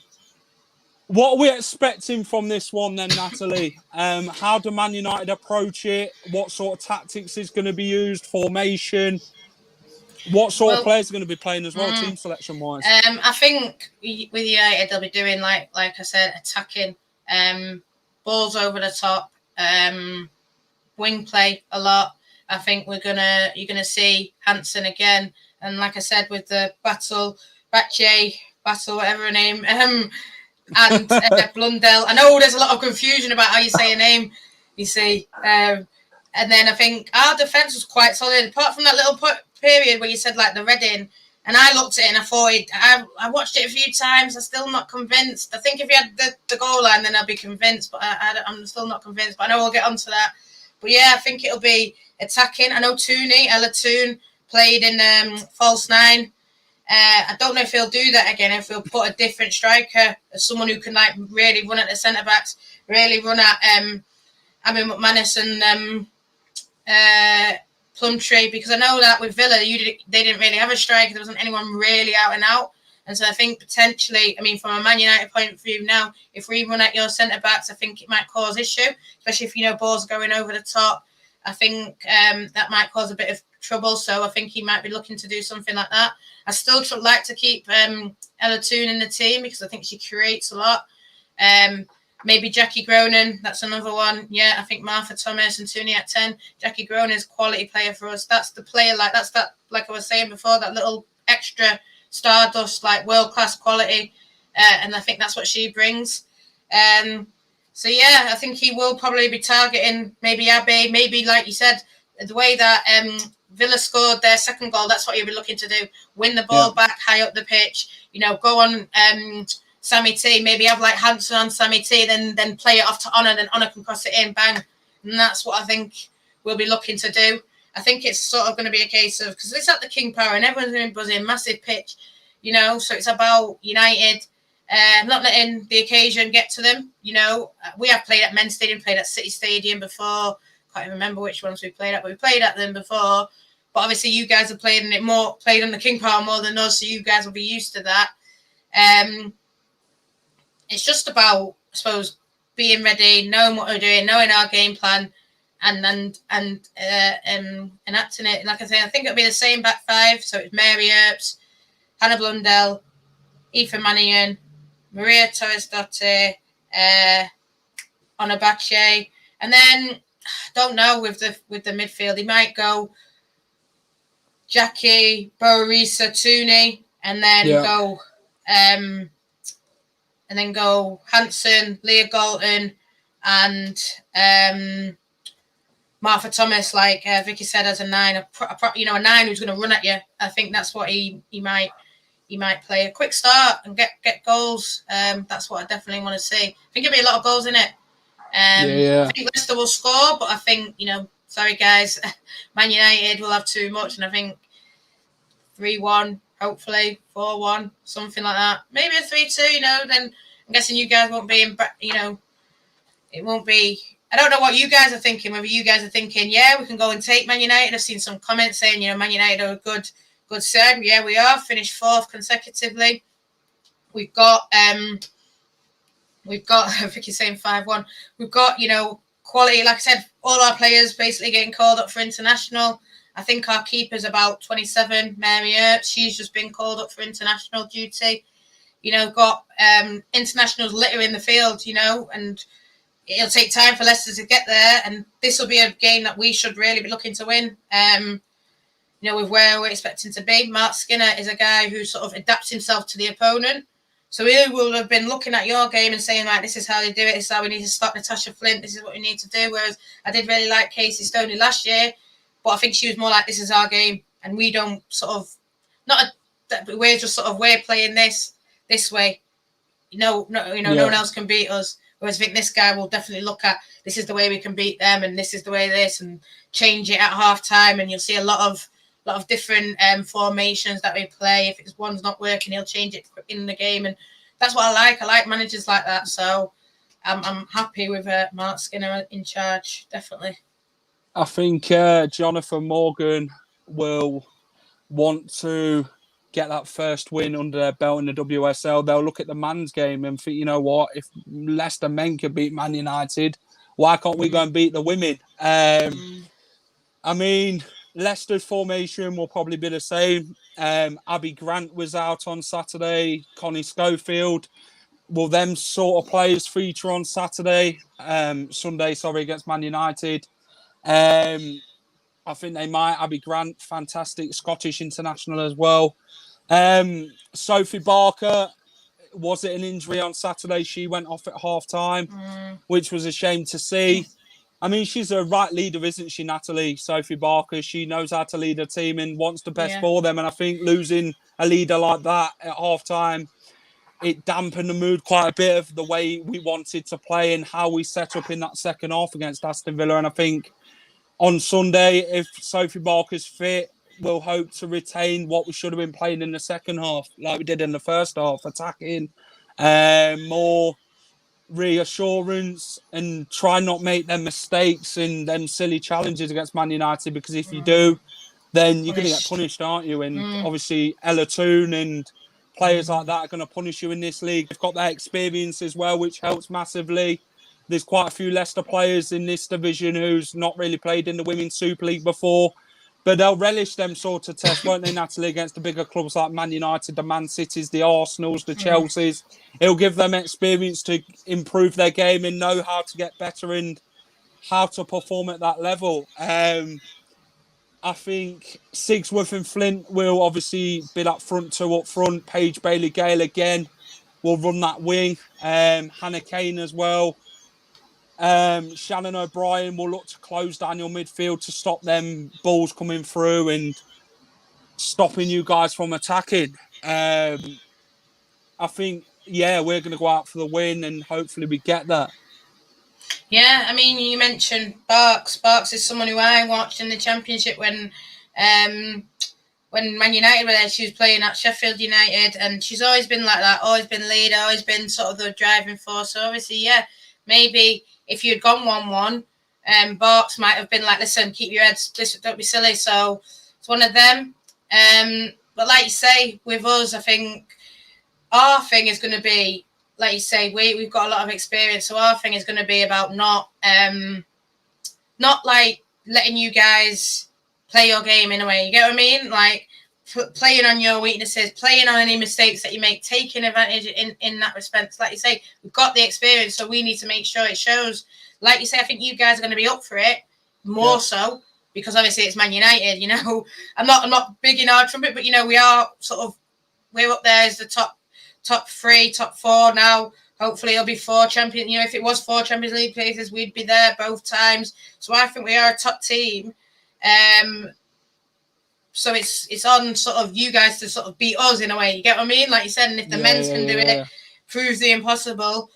What are we expecting from this one then, Natalie? How do Man United approach it? What sort of tactics is going to be used? Formation? What sort of players are going to be playing as well, team selection-wise? I think with United, they'll be doing, like I said, attacking, balls over the top, wing play a lot. I think you're gonna see Hanson again, and like I said, with the Battle, whatever her name, and Blundell. I know there's a lot of confusion about how you say a name, you see. And then I think our defence was quite solid, apart from that little period where you said, like, the Reading. And I looked at it and I thought, I watched it a few times. I'm still not convinced. I think if you had the goal line, then I'd be convinced. But I'm still not convinced. But I know we'll get onto that. But yeah, I think it'll be attacking. I know Ella Toon played in false 9. I don't know if he'll do that again, if he'll put a different striker as someone who can, like, really run at the centre backs, really run at Abbie, McManus and Plumtree, because I know that with Villa, they didn't really have a striker. There wasn't anyone really out and out. And so I think potentially, I mean, from a Man United point of view now, if we run at your centre-backs, I think it might cause issue, especially if, balls going over the top. I think that might cause a bit of trouble. So I think he might be looking to do something like that. I still like to keep Ella Toon in the team because I think she creates a lot. Maybe Jackie Gronin, that's another one. Yeah, I think Martha Thomas and Tooney at 10. Jackie Gronin is a quality player for us. That's the player, like I was saying before, that little extra stardust, like world-class quality. And I think that's what she brings. So, yeah, I think he will probably be targeting maybe Abbie, maybe, like you said, the way that Villa scored their second goal, that's what he'll be looking to do. Win the ball back high up the pitch, go on Sammy T, maybe have like Hanson on Sammy T, then play it off to Honor, then Honor can cross it in, bang. And that's what I think we'll be looking to do. I think it's sort of going to be a case of, because it's at the King Power and everyone's going to be buzzing, massive pitch, so it's about United not letting the occasion get to them. We have played at Men's Stadium, played at City Stadium before. Can't even remember which ones we played at, but we played at them before. But obviously you guys have played on the King Power more than us, so you guys will be used to that. It's just about, I suppose, being ready, knowing what we're doing, knowing our game plan, and enacting it. Like I say, I think it'll be the same back five. So it's Mary Earps, Hannah Blundell, Aoife Mannion, Maria Torres-Dottir, Onabache, and then I don't know with the midfield. He might go Jackie, Borisa, Tooney, and then go Hanson, Leah Galton, and Martha Thomas, like Vicky said, as a 9, a 9 who's going to run at you. I think that's what he might play. A quick start and get goals. That's what I definitely want to see. I think there'll be a lot of goals in it. I think Leicester will score, but I think, sorry guys, Man United will have too much, and I think 3-1, hopefully 4-1, something like that. Maybe a 3-2, then I'm guessing you guys won't be it won't be. I don't know what you guys are thinking, whether you guys are thinking, yeah, we can go and take Man United. I've seen some comments saying, Man United are a good side. Yeah, we are. Finished 4th consecutively. We've got Vicky saying 5-1. We've got, quality. Like I said, all our players basically getting called up for international. I think our keeper's about 27, Mary Earps. She's just been called up for international duty. Got internationals littering the field, and it'll take time for Leicester to get there. And this will be a game that we should really be looking to win. With where we're expecting to be. Mark Skinner is a guy who sort of adapts himself to the opponent. So he will have been looking at your game and saying, like, this is how they do it. This is how we need to stop Natasha Flint. This is what we need to do. Whereas I did really like Casey Stoney last year, but I think she was more like, this is our game. And we don't we're just we're playing this way. No one else can beat us. Whereas I think this guy will definitely look at, this is the way we can beat them, and this is the way this, and change it at half time. And you'll see a lot of different formations that we play. If it's one's not working, he'll change it in the game, and that's what I like. I like managers like that. So I'm happy with Mark Skinner in charge, definitely. I think Jonathan Morgan will want to get that first win under their belt in the WSL. They'll look at the men's game and think, you know what, if Leicester men can beat Man United, why can't we go and beat the women? I mean, Leicester's formation will probably be the same. Abbie Grant was out on Saturday. Connie Schofield. Will them sort of players feature on Sunday, against Man United? I think they might. Abbie Grant, fantastic Scottish international as well. Sophie Barker, was it an injury on Saturday? She went off at half-time, which was a shame to see. I mean, she's a right leader, isn't she, Natalie? Sophie Barker. She knows how to lead a team and wants the best for them. And I think losing a leader like that at half-time, it dampened the mood quite a bit of the way we wanted to play and how we set up in that second half against Aston Villa. And I think on Sunday, if Sophie Barker's fit, we'll hope to retain what we should have been playing in the second half, like we did in the first half, attacking, more reassurance, and try not make them mistakes in them silly challenges against Man United, because if you do, then you're going to get punished, aren't you? And obviously Ella Toon and players like that are going to punish you in this league. They've got that experience as well, which helps massively. There's quite a few Leicester players in this division who's not really played in the Women's Super League before, but they'll relish them sort of tests, won't they, Natalie, against the bigger clubs like Man United, the Man Cities, the Arsenals, the Chelseas. It'll give them experience to improve their game and know how to get better and how to perform at that level. I think Sigsworth and Flint will obviously be that front two up front. Paige Bailey-Gale again will run that wing. Hannah Kane as well. Shannon O'Brien will look to close down your midfield to stop them balls coming through and stopping you guys from attacking. I think, we're going to go out for the win and hopefully we get that. Yeah, I mean, you mentioned Barks. Barks is someone who I watched in the Championship when Man United were there. She was playing at Sheffield United, and she's always been like that, always been leader, always been sort of the driving force. So obviously, maybe if you'd gone 1-1, Barks might have been like, listen, keep your heads, listen, don't be silly. So it's one of them. But like you say, with us, I think our thing is going to be, like you say, we've got a lot of experience. So our thing is going to be about not like letting you guys play your game in a way. You get what I mean? Like playing on your weaknesses, playing on any mistakes that you make, taking advantage in that respect. Like you say, we've got the experience, so we need to make sure it shows. Like you say, I think you guys are going to be up for it more so because obviously it's Man United. You know, I'm not big in our trumpet, but you know we are we're up there as the top 3, top 4 now. Hopefully it'll be 4 champions. You know, if it was 4 Champions League places, we'd be there both times. So I think we are a top team. So it's on sort of you guys to sort of beat us in a way. You get what I mean? Like you said, and if the men's can do it, proves the impossible.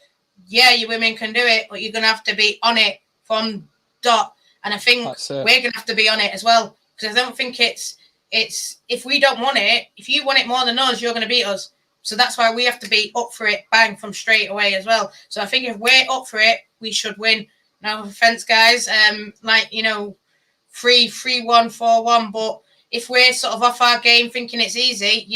Yeah, you women can do it, but you're going to have to be on it from dot. And I think we're going to have to be on it as well. Because I don't think it's if we don't want it, if you want it more than us, you're going to beat us. So that's why we have to be up for it, bang, from straight away as well. So I think if we're up for it, we should win. No offense, guys. 3-1, 4-1. But if we're sort of off our game thinking it's easy,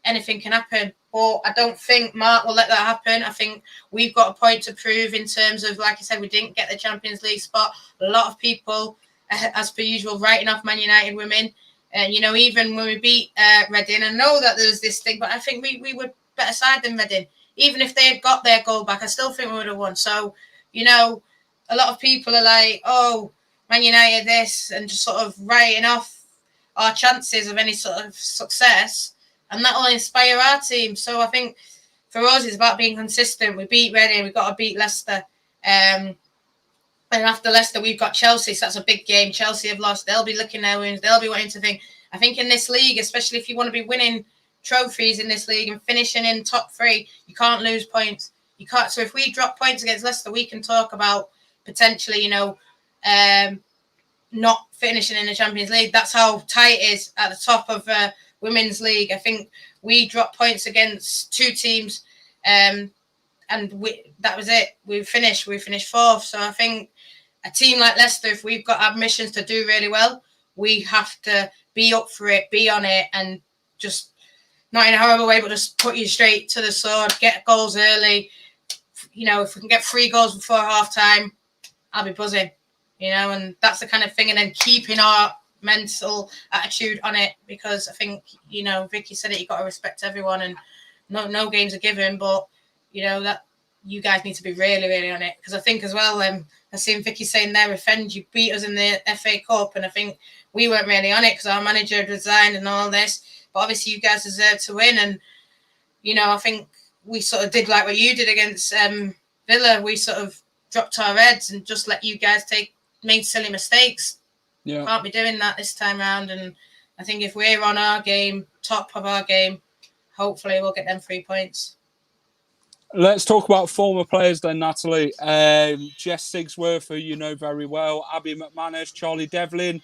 anything can happen. But I don't think Mark will let that happen. I think we've got a point to prove in terms of, like I said, we didn't get the Champions League spot. A lot of people, as per usual, writing off Man United women. And, you know, even when we beat Reading, I know that there's this thing, but I think we were better side than Reading. Even if they had got their goal back, I still think we would have won. So, you know, a lot of people are like, oh, Man United this, and just sort of writing off our chances of any sort of success. And that will inspire our team. So I think for us, it's about being consistent. We beat Reading, we've got to beat Leicester. And after Leicester, we've got Chelsea, so that's a big game. Chelsea have lost. They'll be looking their wounds. They'll be wanting to think. I think in this league, especially if you want to be winning trophies in this league and finishing in top 3, you can't lose points. You can't. So if we drop points against Leicester, we can talk about potentially, you know, not finishing in the Champions League. That's how tight it is at the top of Women's League. I think we dropped points against 2 teams, and that was it. We finished 4th. So I think a team like Leicester, if we've got ambitions to do really well, we have to be up for it, be on it, and just not in a horrible way, but just put you straight to the sword, get goals early. You know, if we can get 3 goals before half time, I'll be buzzing, you know, and that's the kind of thing. And then keeping our mental attitude on it, because I think, you know, Vicky said it, you got to respect everyone, and no games are given, but, you know, that you guys need to be really, really on it. Because I think as well, I've seen Vicky saying there, offend, you beat us in the FA Cup, and I think we weren't really on it because our manager had resigned and all this. But obviously you guys deserve to win, and, you know, I think we sort of did like what you did against Villa. We sort of dropped our heads and just let you guys made silly mistakes. Yeah. Can't be doing that this time around. And I think if we're on our game, top of our game, hopefully we'll get them 3 points. Let's talk about former players then, Natalie. Jess Sigsworth, who you know very well, Abbie McManus, Charlie Devlin.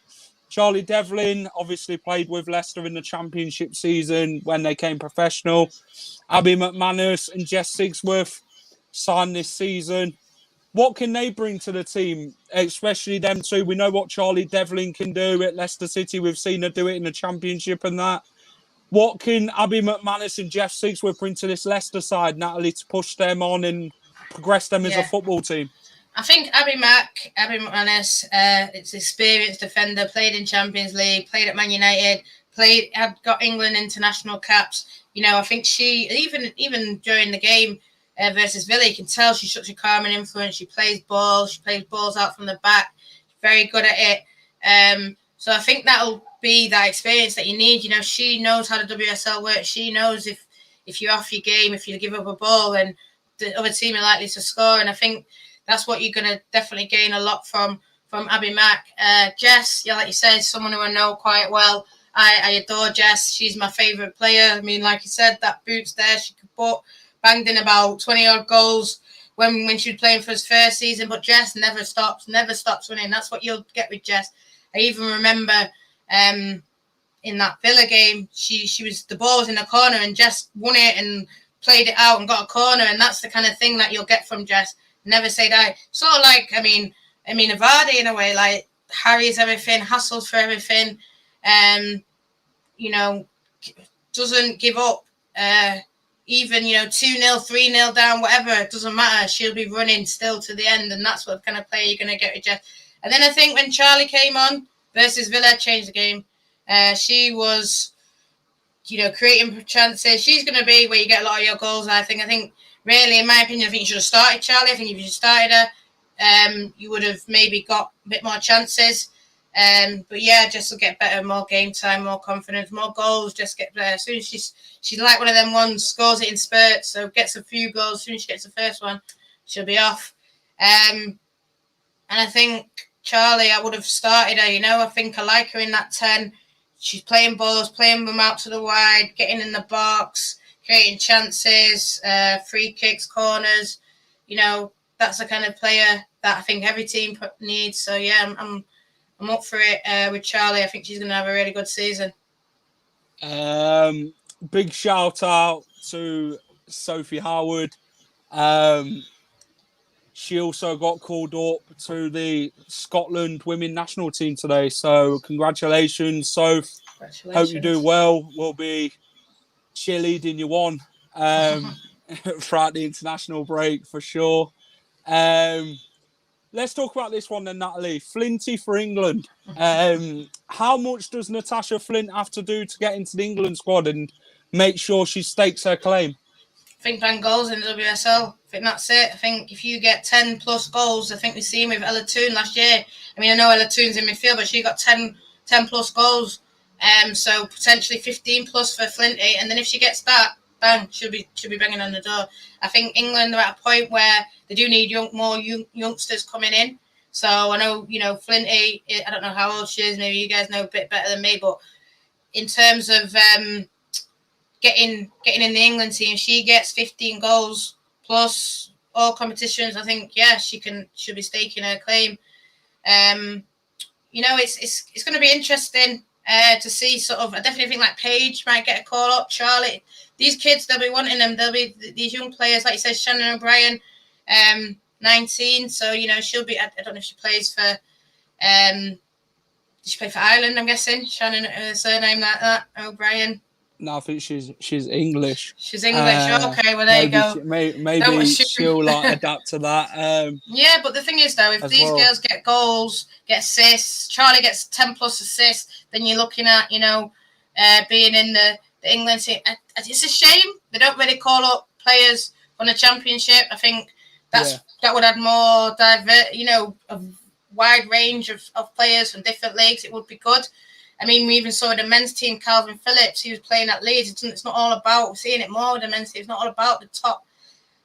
Charlie Devlin obviously played with Leicester in the Championship season when they came professional. Abbie McManus and Jess Sigsworth signed this season. What can they bring to the team, especially them two? We know what Charlie Devlin can do at Leicester City. We've seen her do it in the Championship and that. What can Abbie McManus and Jeff Sigsworth bring to this Leicester side, Natalie, to push them on and progress them as a football team? I think Abbie McManus, it's an experienced defender, played in Champions League, played at Man United, got England international caps. You know, I think she, even during the game versus Villa, you can tell she's such a calming influence. She plays balls out from the back. She's very good at it. So I think that'll be that experience that you need. You know, she knows how the WSL works. She knows if you're off your game, if you give up a ball, and the other team are likely to score. And I think that's what you're going to definitely gain a lot from Abbie Mac. Jess, yeah, like you said, someone who I know quite well. I adore Jess. She's my favourite player. I mean, like you said, that boots there. She could banged in about 20-odd goals when she was playing for his first season. But Jess never stops winning. That's what you'll get with Jess. I even remember in that Villa game, the ball was in the corner and Jess won it and played it out and got a corner. And that's the kind of thing that you'll get from Jess. Never say die. Sort of like, I mean, Vardy in a way, like harries everything, hassles for everything. You know, doesn't give up. Even, 2-0, 3-0 down, whatever, it doesn't matter. She'll be running still to the end, and that's what kind of player you're going to get with Jess. And then I think when Charlie came on versus Villa, changed the game. She was, creating chances. She's going to be where you get a lot of your goals, I think. Really, in my opinion, I think you should have started Charlie. I think if you started her, you would have maybe got a bit more chances. But yeah, Jess will get better, more game time, more confidence, more goals. Just get better. As soon as she's like one of them ones, scores it in spurts, so gets a few goals. As soon as she gets the first one, she'll be off. And I think Charlie, I would have started her. I think I like her in that 10. She's playing balls, playing them out to the wide, getting in the box, creating chances, free kicks, corners. That's the kind of player that I think every team needs. So yeah, I'm up for it with Charlie. I think she's going to have a really good season. Big shout out to Sophie Howard. She also got called up to the Scotland women national team today. So congratulations, Soph. Hope you do well. We'll be cheerleading you on throughout the international break for sure. Let's talk about this one then, Natalie. Flinty for England. How much does Natasha Flint have to do to get into the England squad and make sure she stakes her claim? I think playing goals in the WSL. I think that's it. I think if you get 10 plus goals, I think we've seen with Ella Toon last year. I mean, I know Ella Toon's in midfield, but she got 10 plus goals. So potentially 15 plus for Flinty. And then if she gets that, bang, she'll be banging on the door. I think England are at a point where they do need more youngsters coming in. So I know, Flinty, I don't know how old she is. Maybe you guys know a bit better than me. But in terms of getting in the England team, she gets 15 goals plus all competitions. I think, yeah, she'll be staking her claim. It's going to be interesting to see sort of. I definitely think like Paige might get a call up. Charlotte, these kids, they'll be wanting them. They'll be these young players, like you said, Shannon O'Brien, 19. So she'll be. I don't know if she plays for. Did she play for Ireland? I'm guessing Shannon, her surname like that, O'Brien. No, I think she's English. She's English. Okay, well there you go. Maybe she'll adapt to that. Yeah, but the thing is though, if these girls get goals, get assists, Charlie gets 10 plus assists, then you're looking at being in the England team. It's a shame they don't really call up players from the Championship. I think that would add more a wide range of players from different leagues. It would be good. I mean, we even saw the men's team, Calvin Phillips, he was playing at Leeds. It's not all about, we're seeing it more with the men's team. It's not all about the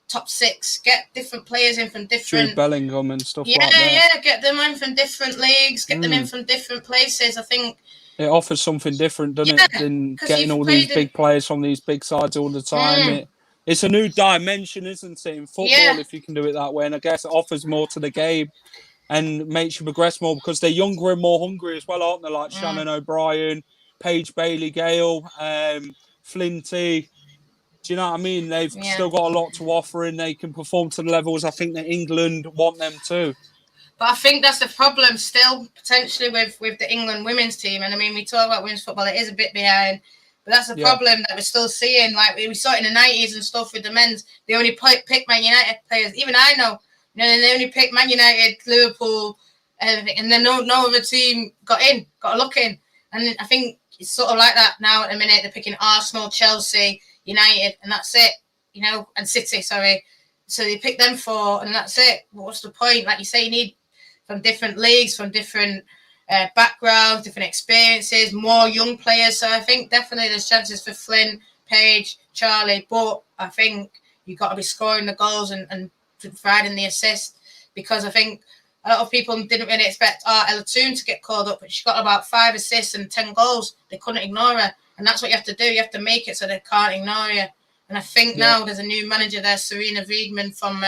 top six. Get different players in from different... Jude Bellingham and stuff like that. Yeah, get them in from different leagues, get them in from different places. I think... It offers something different, doesn't it, than getting all these big players from these big sides all the time. It's a new dimension, isn't it, in football, if you can do it that way. And I guess it offers more to the game and makes you progress more because they're younger and more hungry as well, aren't they? Like Shannon O'Brien, Paige Bailey-Gale, Flinty. Do you know what I mean? They've still got a lot to offer and they can perform to the levels I think that England want them to. But I think that's the problem still, potentially, with the England women's team. And I mean, we talk about women's football, it is a bit behind. But that's the problem that we're still seeing. Like, we saw it in the 90s and stuff with the men's. They only pick Man United players. Even I know. You know, they only pick Man United, Liverpool, everything. And then no other team got a look in. And I think it's sort of like that now at the minute. They're picking Arsenal, Chelsea, United, and that's it. You know, and City, sorry. So they pick them four, and that's it. But what's the point? Like you say, you need from different leagues, from different backgrounds, different experiences, more young players. So I think definitely there's chances for Flint, Paige, Charlie, but I think you've got to be scoring the goals and providing the assist, because I think a lot of people didn't really expect Ella Toon to get called up, but she got about 5 assists and 10 goals. They couldn't ignore her, and that's what you have to do. You have to make it so they can't ignore you. And I think now there's a new manager there, Serena Wiedmann from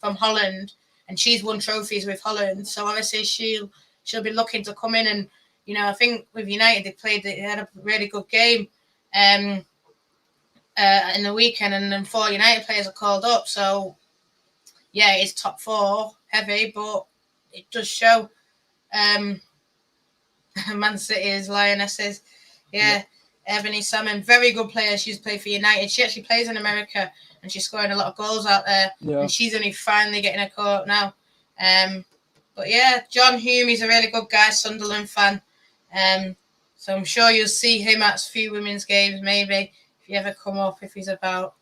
Holland, and she's won trophies with Holland. So obviously she'll be looking to come in, and you know, I think with United they had a really good game in the weekend, and then 4 United players are called up. So yeah, it's top 4 heavy, but it does show. Man City's Lionesses, Ebony Salmon, very good player. She's played for United. She actually plays in America, and she's scoring a lot of goals out there. Yeah. And she's only finally getting a call up now. But yeah, John Hume, he's a really good guy, Sunderland fan. So I'm sure you'll see him at a few women's games, maybe, if you ever come up, if he's about.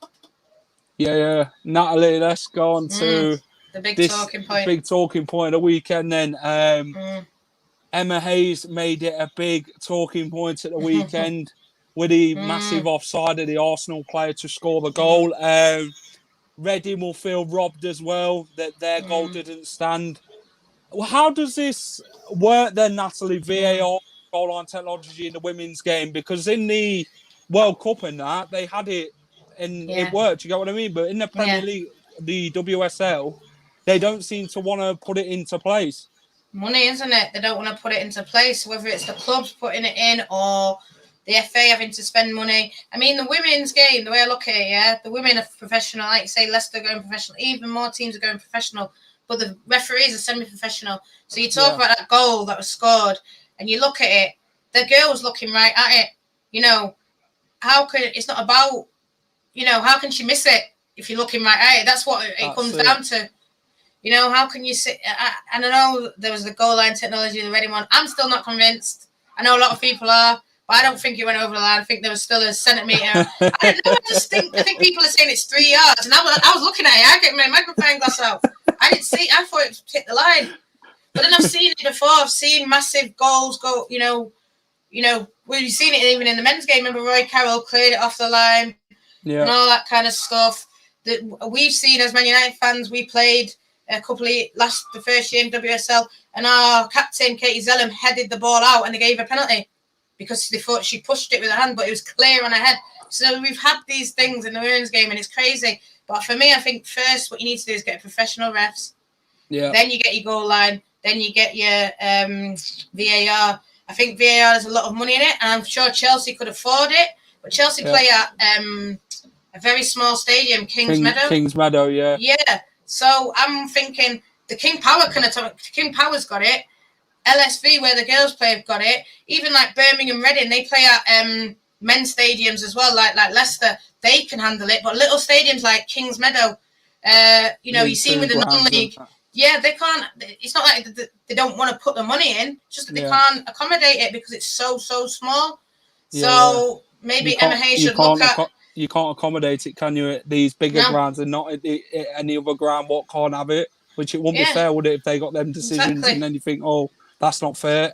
Yeah. Natalie, let's go on to the big talking point. Big talking point of the weekend then. Emma Hayes made it a big talking point at the weekend with the massive offside of the Arsenal player to score the goal. Reading will feel robbed as well, that their goal didn't stand. Well, how does this work then, Natalie, VAR, goal line technology in the women's game? Because in the World Cup and that, they had it and it worked, you get what I mean? But in the Premier League, the WSL, they don't seem to want to put it into place. Money, isn't it? They don't want to put it into place, whether it's the clubs putting it in or the FA having to spend money. I mean, the women's game, the way I look at it, the women are professional. Like you say, Leicester going professional. Even more teams are going professional. But the referees are semi-professional. So you talk about that goal that was scored, and you look at it, the girl was looking right at it. You know, it's not about, you know, how can she miss it if you're looking right at it? That's what it comes down to. You know, how can you sit? I know there was the goal line technology, the Reading one. I'm still not convinced. I know a lot of people are, but I don't think it went over the line. I think there was still a centimetre. I don't know. I think people are saying it's 3 yards, and I was looking at it. I get my magnifying glass out. I didn't see. I thought it hit the line, but then I've seen it before. I've seen massive goals go. You know, we've seen it even in the men's game. Remember, Roy Carroll cleared it off the line, and all that kind of stuff. That we've seen as Man United fans. We played the first year in WSL, and our captain Katie Zellum headed the ball out, and they gave a penalty because they thought she pushed it with her hand, but it was clear on her head. So we've had these things in the women's game, and it's crazy. But for me, I think first what you need to do is get professional refs. Yeah. Then you get your goal line. Then you get your VAR. I think VAR has a lot of money in it, and I'm sure Chelsea could afford it. But Chelsea play at a very small stadium, Kings Meadow. Kings Meadow, yeah. Yeah. So I'm thinking the King Power's got it. LSV, where the girls play, have got it. Even like Birmingham, Reading, they play at men's stadiums as well, like Leicester. They can handle it, but little stadiums like Kings Meadow, you see with the non-league, they can't. It's not like they don't want to put the money in; it's just that they can't accommodate it because it's so small. So maybe Emma Hayes should look at. You can't accommodate it, can you? At these bigger grounds and not at any other ground. What can't have it? Which it wouldn't be fair, would it? If they got them decisions and then you think, oh, that's not fair.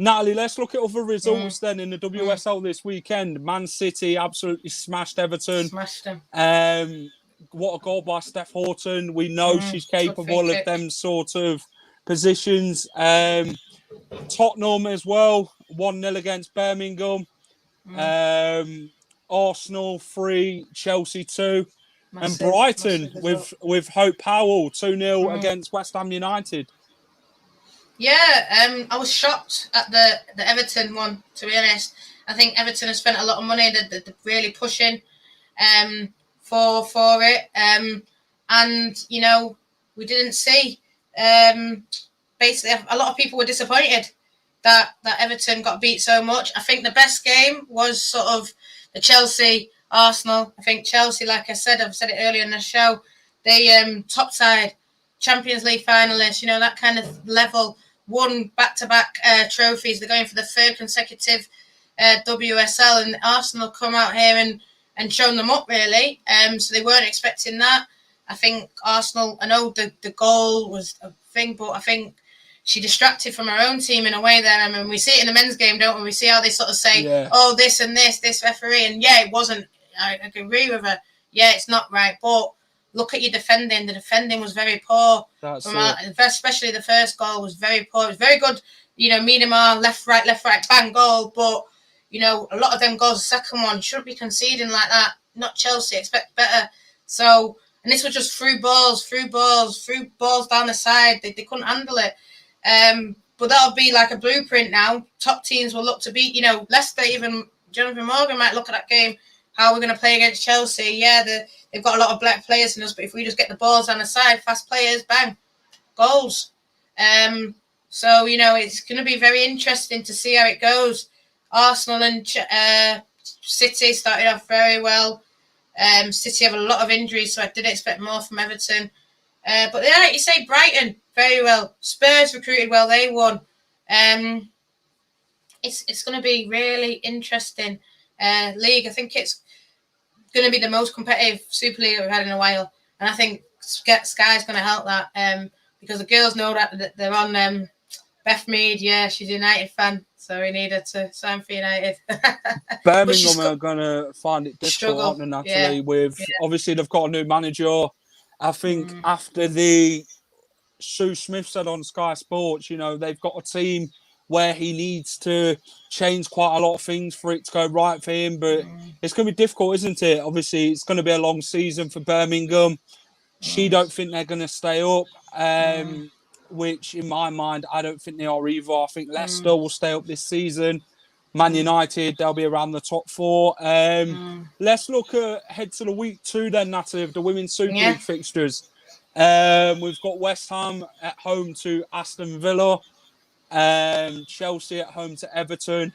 Natalie, let's look at other results then in the WSL this weekend. Man City absolutely smashed Everton. Smashed them. What a goal by Steph Horton. We know she's capable of them sort of positions. Tottenham as well, 1-0 against Birmingham. Arsenal 3, Chelsea 2. And Brighton with Hope Powell 2-0 against West Ham United. Yeah, I was shocked at the Everton one, to be honest. I think Everton has spent a lot of money. They're really pushing for it. And, you know, we didn't see. Basically, a lot of people were disappointed that Everton got beat so much. I think the best game was sort of the Chelsea-Arsenal. I think Chelsea, like I said, I've said it earlier in the show, they top side, Champions League finalists, you know, that kind of level, won back-to-back trophies. They're going for the third consecutive WSL, and Arsenal come out here and shown them up, really. So they weren't expecting that. I think Arsenal, I know the goal was a thing, but I think she distracted from her own team in a way there. I mean, we see it in the men's game, don't we? We see how they sort of say, oh, this and this referee. And yeah, it wasn't. I agree with her. Yeah, it's not right. But look at your defending. The defending was very poor. Especially the first goal was very poor. It was very good, you know, Miedemar, left, right, bang, goal. But, you know, a lot of them goals, the second one, shouldn't be conceding like that. Not Chelsea, expect better. So, and this was just through balls down the side. They couldn't handle it. But that'll be like a blueprint now. Top teams will look to beat, you know, Leicester, even Jonathan Morgan might look at that game. How we're going to play against Chelsea. Yeah, they've got a lot of black players in us, but if we just get the balls on the side, fast players, bang, goals. So, you know, it's going to be very interesting to see how it goes. Arsenal and City started off very well. City have a lot of injuries, so I did expect more from Everton. But yeah, like you say, Brighton, very well. Spurs recruited well, they won. It's going to be really interesting league. I think it's going to be the most competitive Super League we've had in a while. And I think Sky's going to help that because the girls know that they're on Beth Mead. Yeah, she's a United fan, so we need her to sign for United. Birmingham are going to find it difficult, aren't they, Natalie? Obviously, they've got a new manager. I think after Sue Smith said on Sky Sports, you know, they've got a team where he needs to change quite a lot of things for it to go right for him. But it's going to be difficult, isn't it? Obviously, it's going to be a long season for Birmingham. She don't think they're going to stay up, which in my mind, I don't think they are either. I think Leicester will stay up this season. Man United, they'll be around the top 4. Let's look ahead to the week 2 then, Natalie, of the Women's Super League fixtures. We've got West Ham at home to Aston Villa. Chelsea at home to Everton.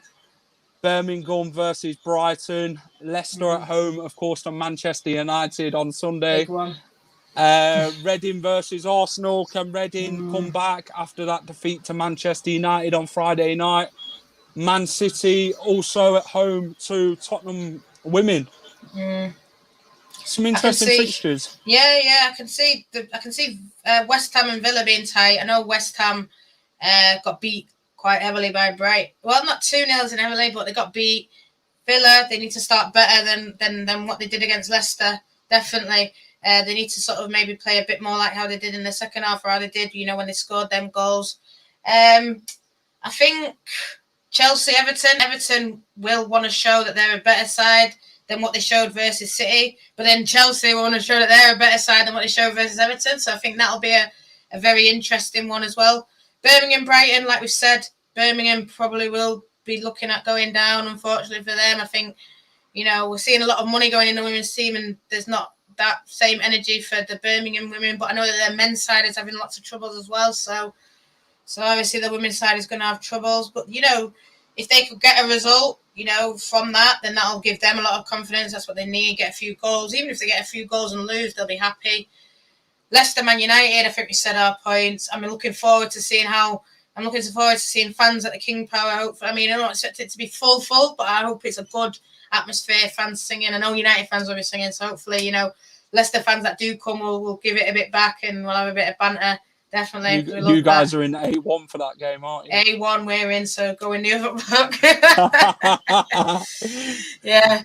Birmingham versus Brighton. Leicester at home, of course, to Manchester United on Sunday. Big one. Reading versus Arsenal. Can Reading come back after that defeat to Manchester United on Friday night? Man City also at home to Tottenham women. Some interesting fixtures. Yeah, I can see West Ham and Villa being tight. I know West Ham got beat quite heavily by Bright. Well, not 2-0 in heavily, but they got beat. Villa, they need to start better than what they did against Leicester. Definitely. They need to sort of maybe play a bit more like how they did in the second half, or how they did, you know, when they scored them goals. I think Chelsea, Everton will want to show that they're a better side than what they showed versus City. But then Chelsea will want to show that they're a better side than what they showed versus Everton. So I think that'll be a very interesting one as well. Birmingham, Brighton, like we said, Birmingham probably will be looking at going down, unfortunately for them. I think, you know, we're seeing a lot of money going in the women's team, and there's not that same energy for the Birmingham women. But I know that their men's side is having lots of troubles as well. So obviously the women's side is going to have troubles. But, you know, if they could get a result, you know, from that, then that'll give them a lot of confidence. That's what they need, get a few goals. Even if they get a few goals and lose, they'll be happy. Leicester, Man United, I think we said our points. I'm looking forward to seeing fans at the King Power. Hopefully, I mean, I don't expect it to be full, but I hope it's a good atmosphere, fans singing. I know United fans will be singing, so hopefully, you know, Leicester fans that do come will give it a bit back, and we'll have a bit of banter. definitely. You guys are in A1 for that game, aren't you? A1 we're in, so go in the other book. Yeah.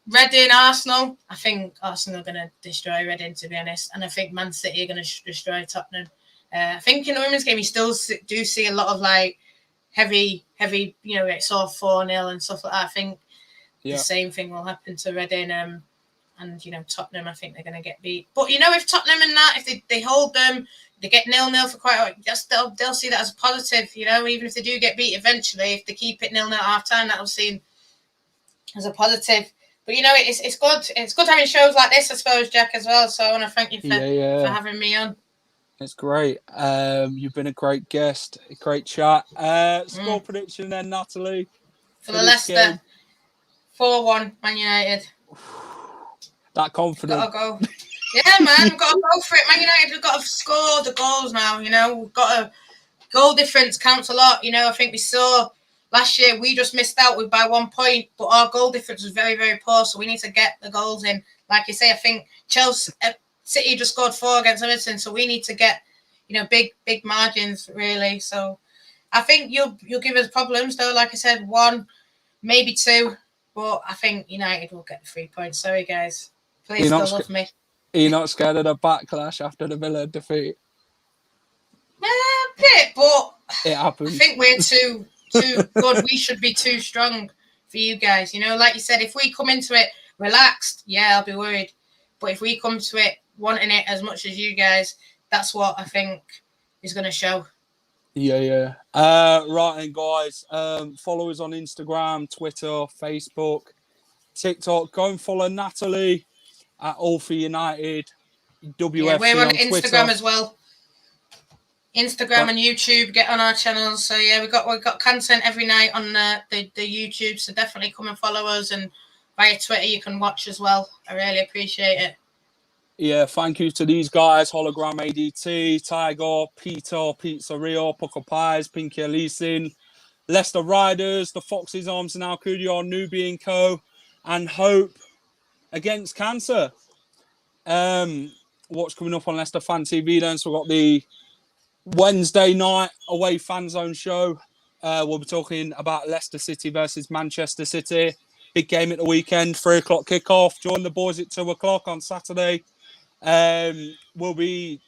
Reading, Arsenal. I think Arsenal are going to destroy Reading, to be honest. And I think Man City are going to destroy Tottenham. I think in the women's game, you still do see a lot of like heavy, it's all 4-0 and stuff like that. I think the same thing will happen to Reading. And, Tottenham, I think they're going to get beat. But, if Tottenham and that, if they hold them, they get 0-0 for quite a while, they'll see that as a positive, even if they do get beat eventually, if they keep it 0-0 at half-time, that'll seem as a positive. But, it's good. It's good having shows like this, I suppose, Jack, as well. So I want to thank you for having me on. It's great. You've been a great guest, a great chat. Score prediction then, Natalie? For the Leicester, 4-1, Man United. That confident. Gotta go. Yeah, man, we've got to go for it. Man United have got to score the goals now, We've got a goal difference counts a lot, I think we saw last year we just missed out by 1 point, but our goal difference was very, very poor, so we need to get the goals in. Like you say, I think City just scored 4 against Everton, so we need to get, big margins, really. So I think you'll give us problems, though. Like I said, 1, maybe 2, but I think United will get the 3 points. Sorry, guys. Please still love me. Are you not scared of the backlash after the Villa defeat? A bit, but it happens. I think we're too good. We should be too strong for you guys. Like you said, if we come into it relaxed, I'll be worried. But if we come to it wanting it as much as you guys, that's what I think is going to show. Yeah. Right then, guys. Follow us on Instagram, Twitter, Facebook, TikTok. Go and follow Natalie at AllForUnitedWFC we're on Instagram Twitter as well. Instagram and YouTube, get on our channels. So we've got content every night on the YouTube. So definitely come and follow us, and via Twitter you can watch as well. I really appreciate it. Yeah, thank you to these guys: Hollogram, ADT, Tiger, Peter, Pizzeria, Pukka Pies, Car Leasing, Leicester Riders, the Foxes, Arms and Alcudia, Newbie and Co, and Hope against Cancer. What's coming up on Leicester Fan TV then? So we've got the Wednesday night away fan zone show. We'll be talking about Leicester City versus Manchester City. Big game at the weekend, 3:00 kickoff. Join the boys at 2:00 on Saturday. We'll be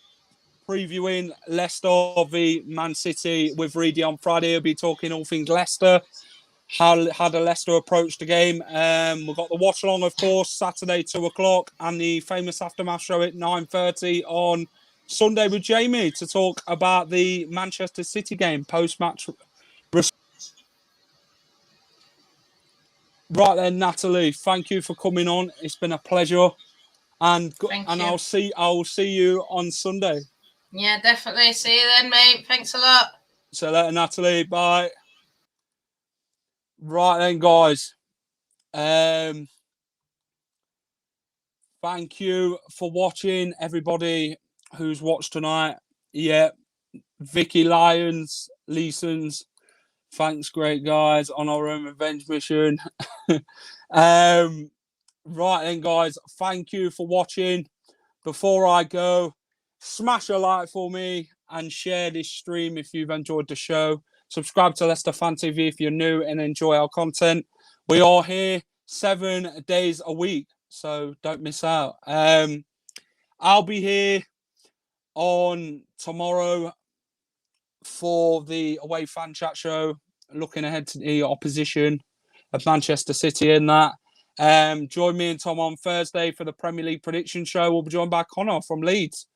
previewing Leicester v Man City with Reedy on Friday. We'll be talking all things Leicester. How the Leicester approached the game. We've got the watch along, of course, Saturday 2:00, and the famous aftermath show at 9:30 on Sunday with Jamie to talk about the Manchester City game post-match. Right then, Natalie, thank you for coming on. It's been a pleasure, and I will see you on Sunday. Yeah, definitely. See you then, mate. Thanks a lot. See you later, Natalie. Bye. Right then, guys. Thank you for watching, everybody who's watched tonight. Yeah, Vicky Lyons, Leesons. Thanks, great guys, on our own revenge mission. Right then, guys. Thank you for watching. Before I go, smash a like for me and share this stream if you've enjoyed the show. Subscribe to Leicester Fan TV if you're new and enjoy our content. We are here 7 days a week, so don't miss out. I'll be here on tomorrow for the away fan chat show, looking ahead to the opposition of Manchester City in that. Join me and Tom on Thursday for the Premier League prediction show. We'll be joined by Connor from Leeds.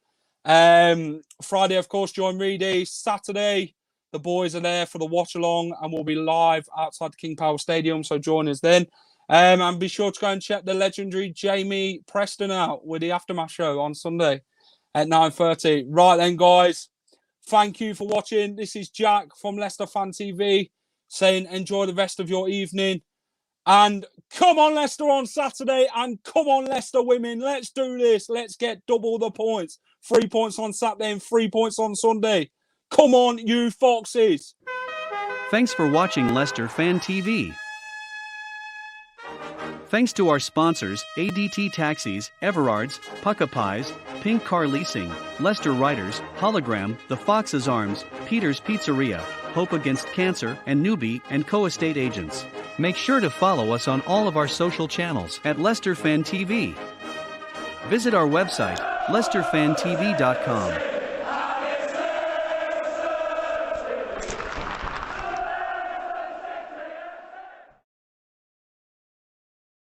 Friday, of course, join Reedy. Saturday, the boys are there for the watch along, and we'll be live outside King Power Stadium, so join us then. And be sure to go and check the legendary Jamie Preston out with the aftermath show on Sunday at 9:30. Right then, guys, thank you for watching. This is Jack from Leicester Fan TV saying enjoy the rest of your evening. And come on, Leicester on Saturday, and come on, Leicester women. Let's do this. Let's get double the points. 3 points on Saturday and 3 points on Sunday. Come on, you Foxes. Thanks for watching Leicester Fan TV. Thanks to our sponsors, ADT Taxis, Everards, Pukka Pies, Pink Car Leasing, Leicester Riders, Hollogram, The Fox's Arms, Peter's Pizzeria, Hope Against Cancer, and Newbie & Co. Estate Agents. Make sure to follow us on all of our social channels at Leicester Fan TV. Visit our website, leicesterfantv.com.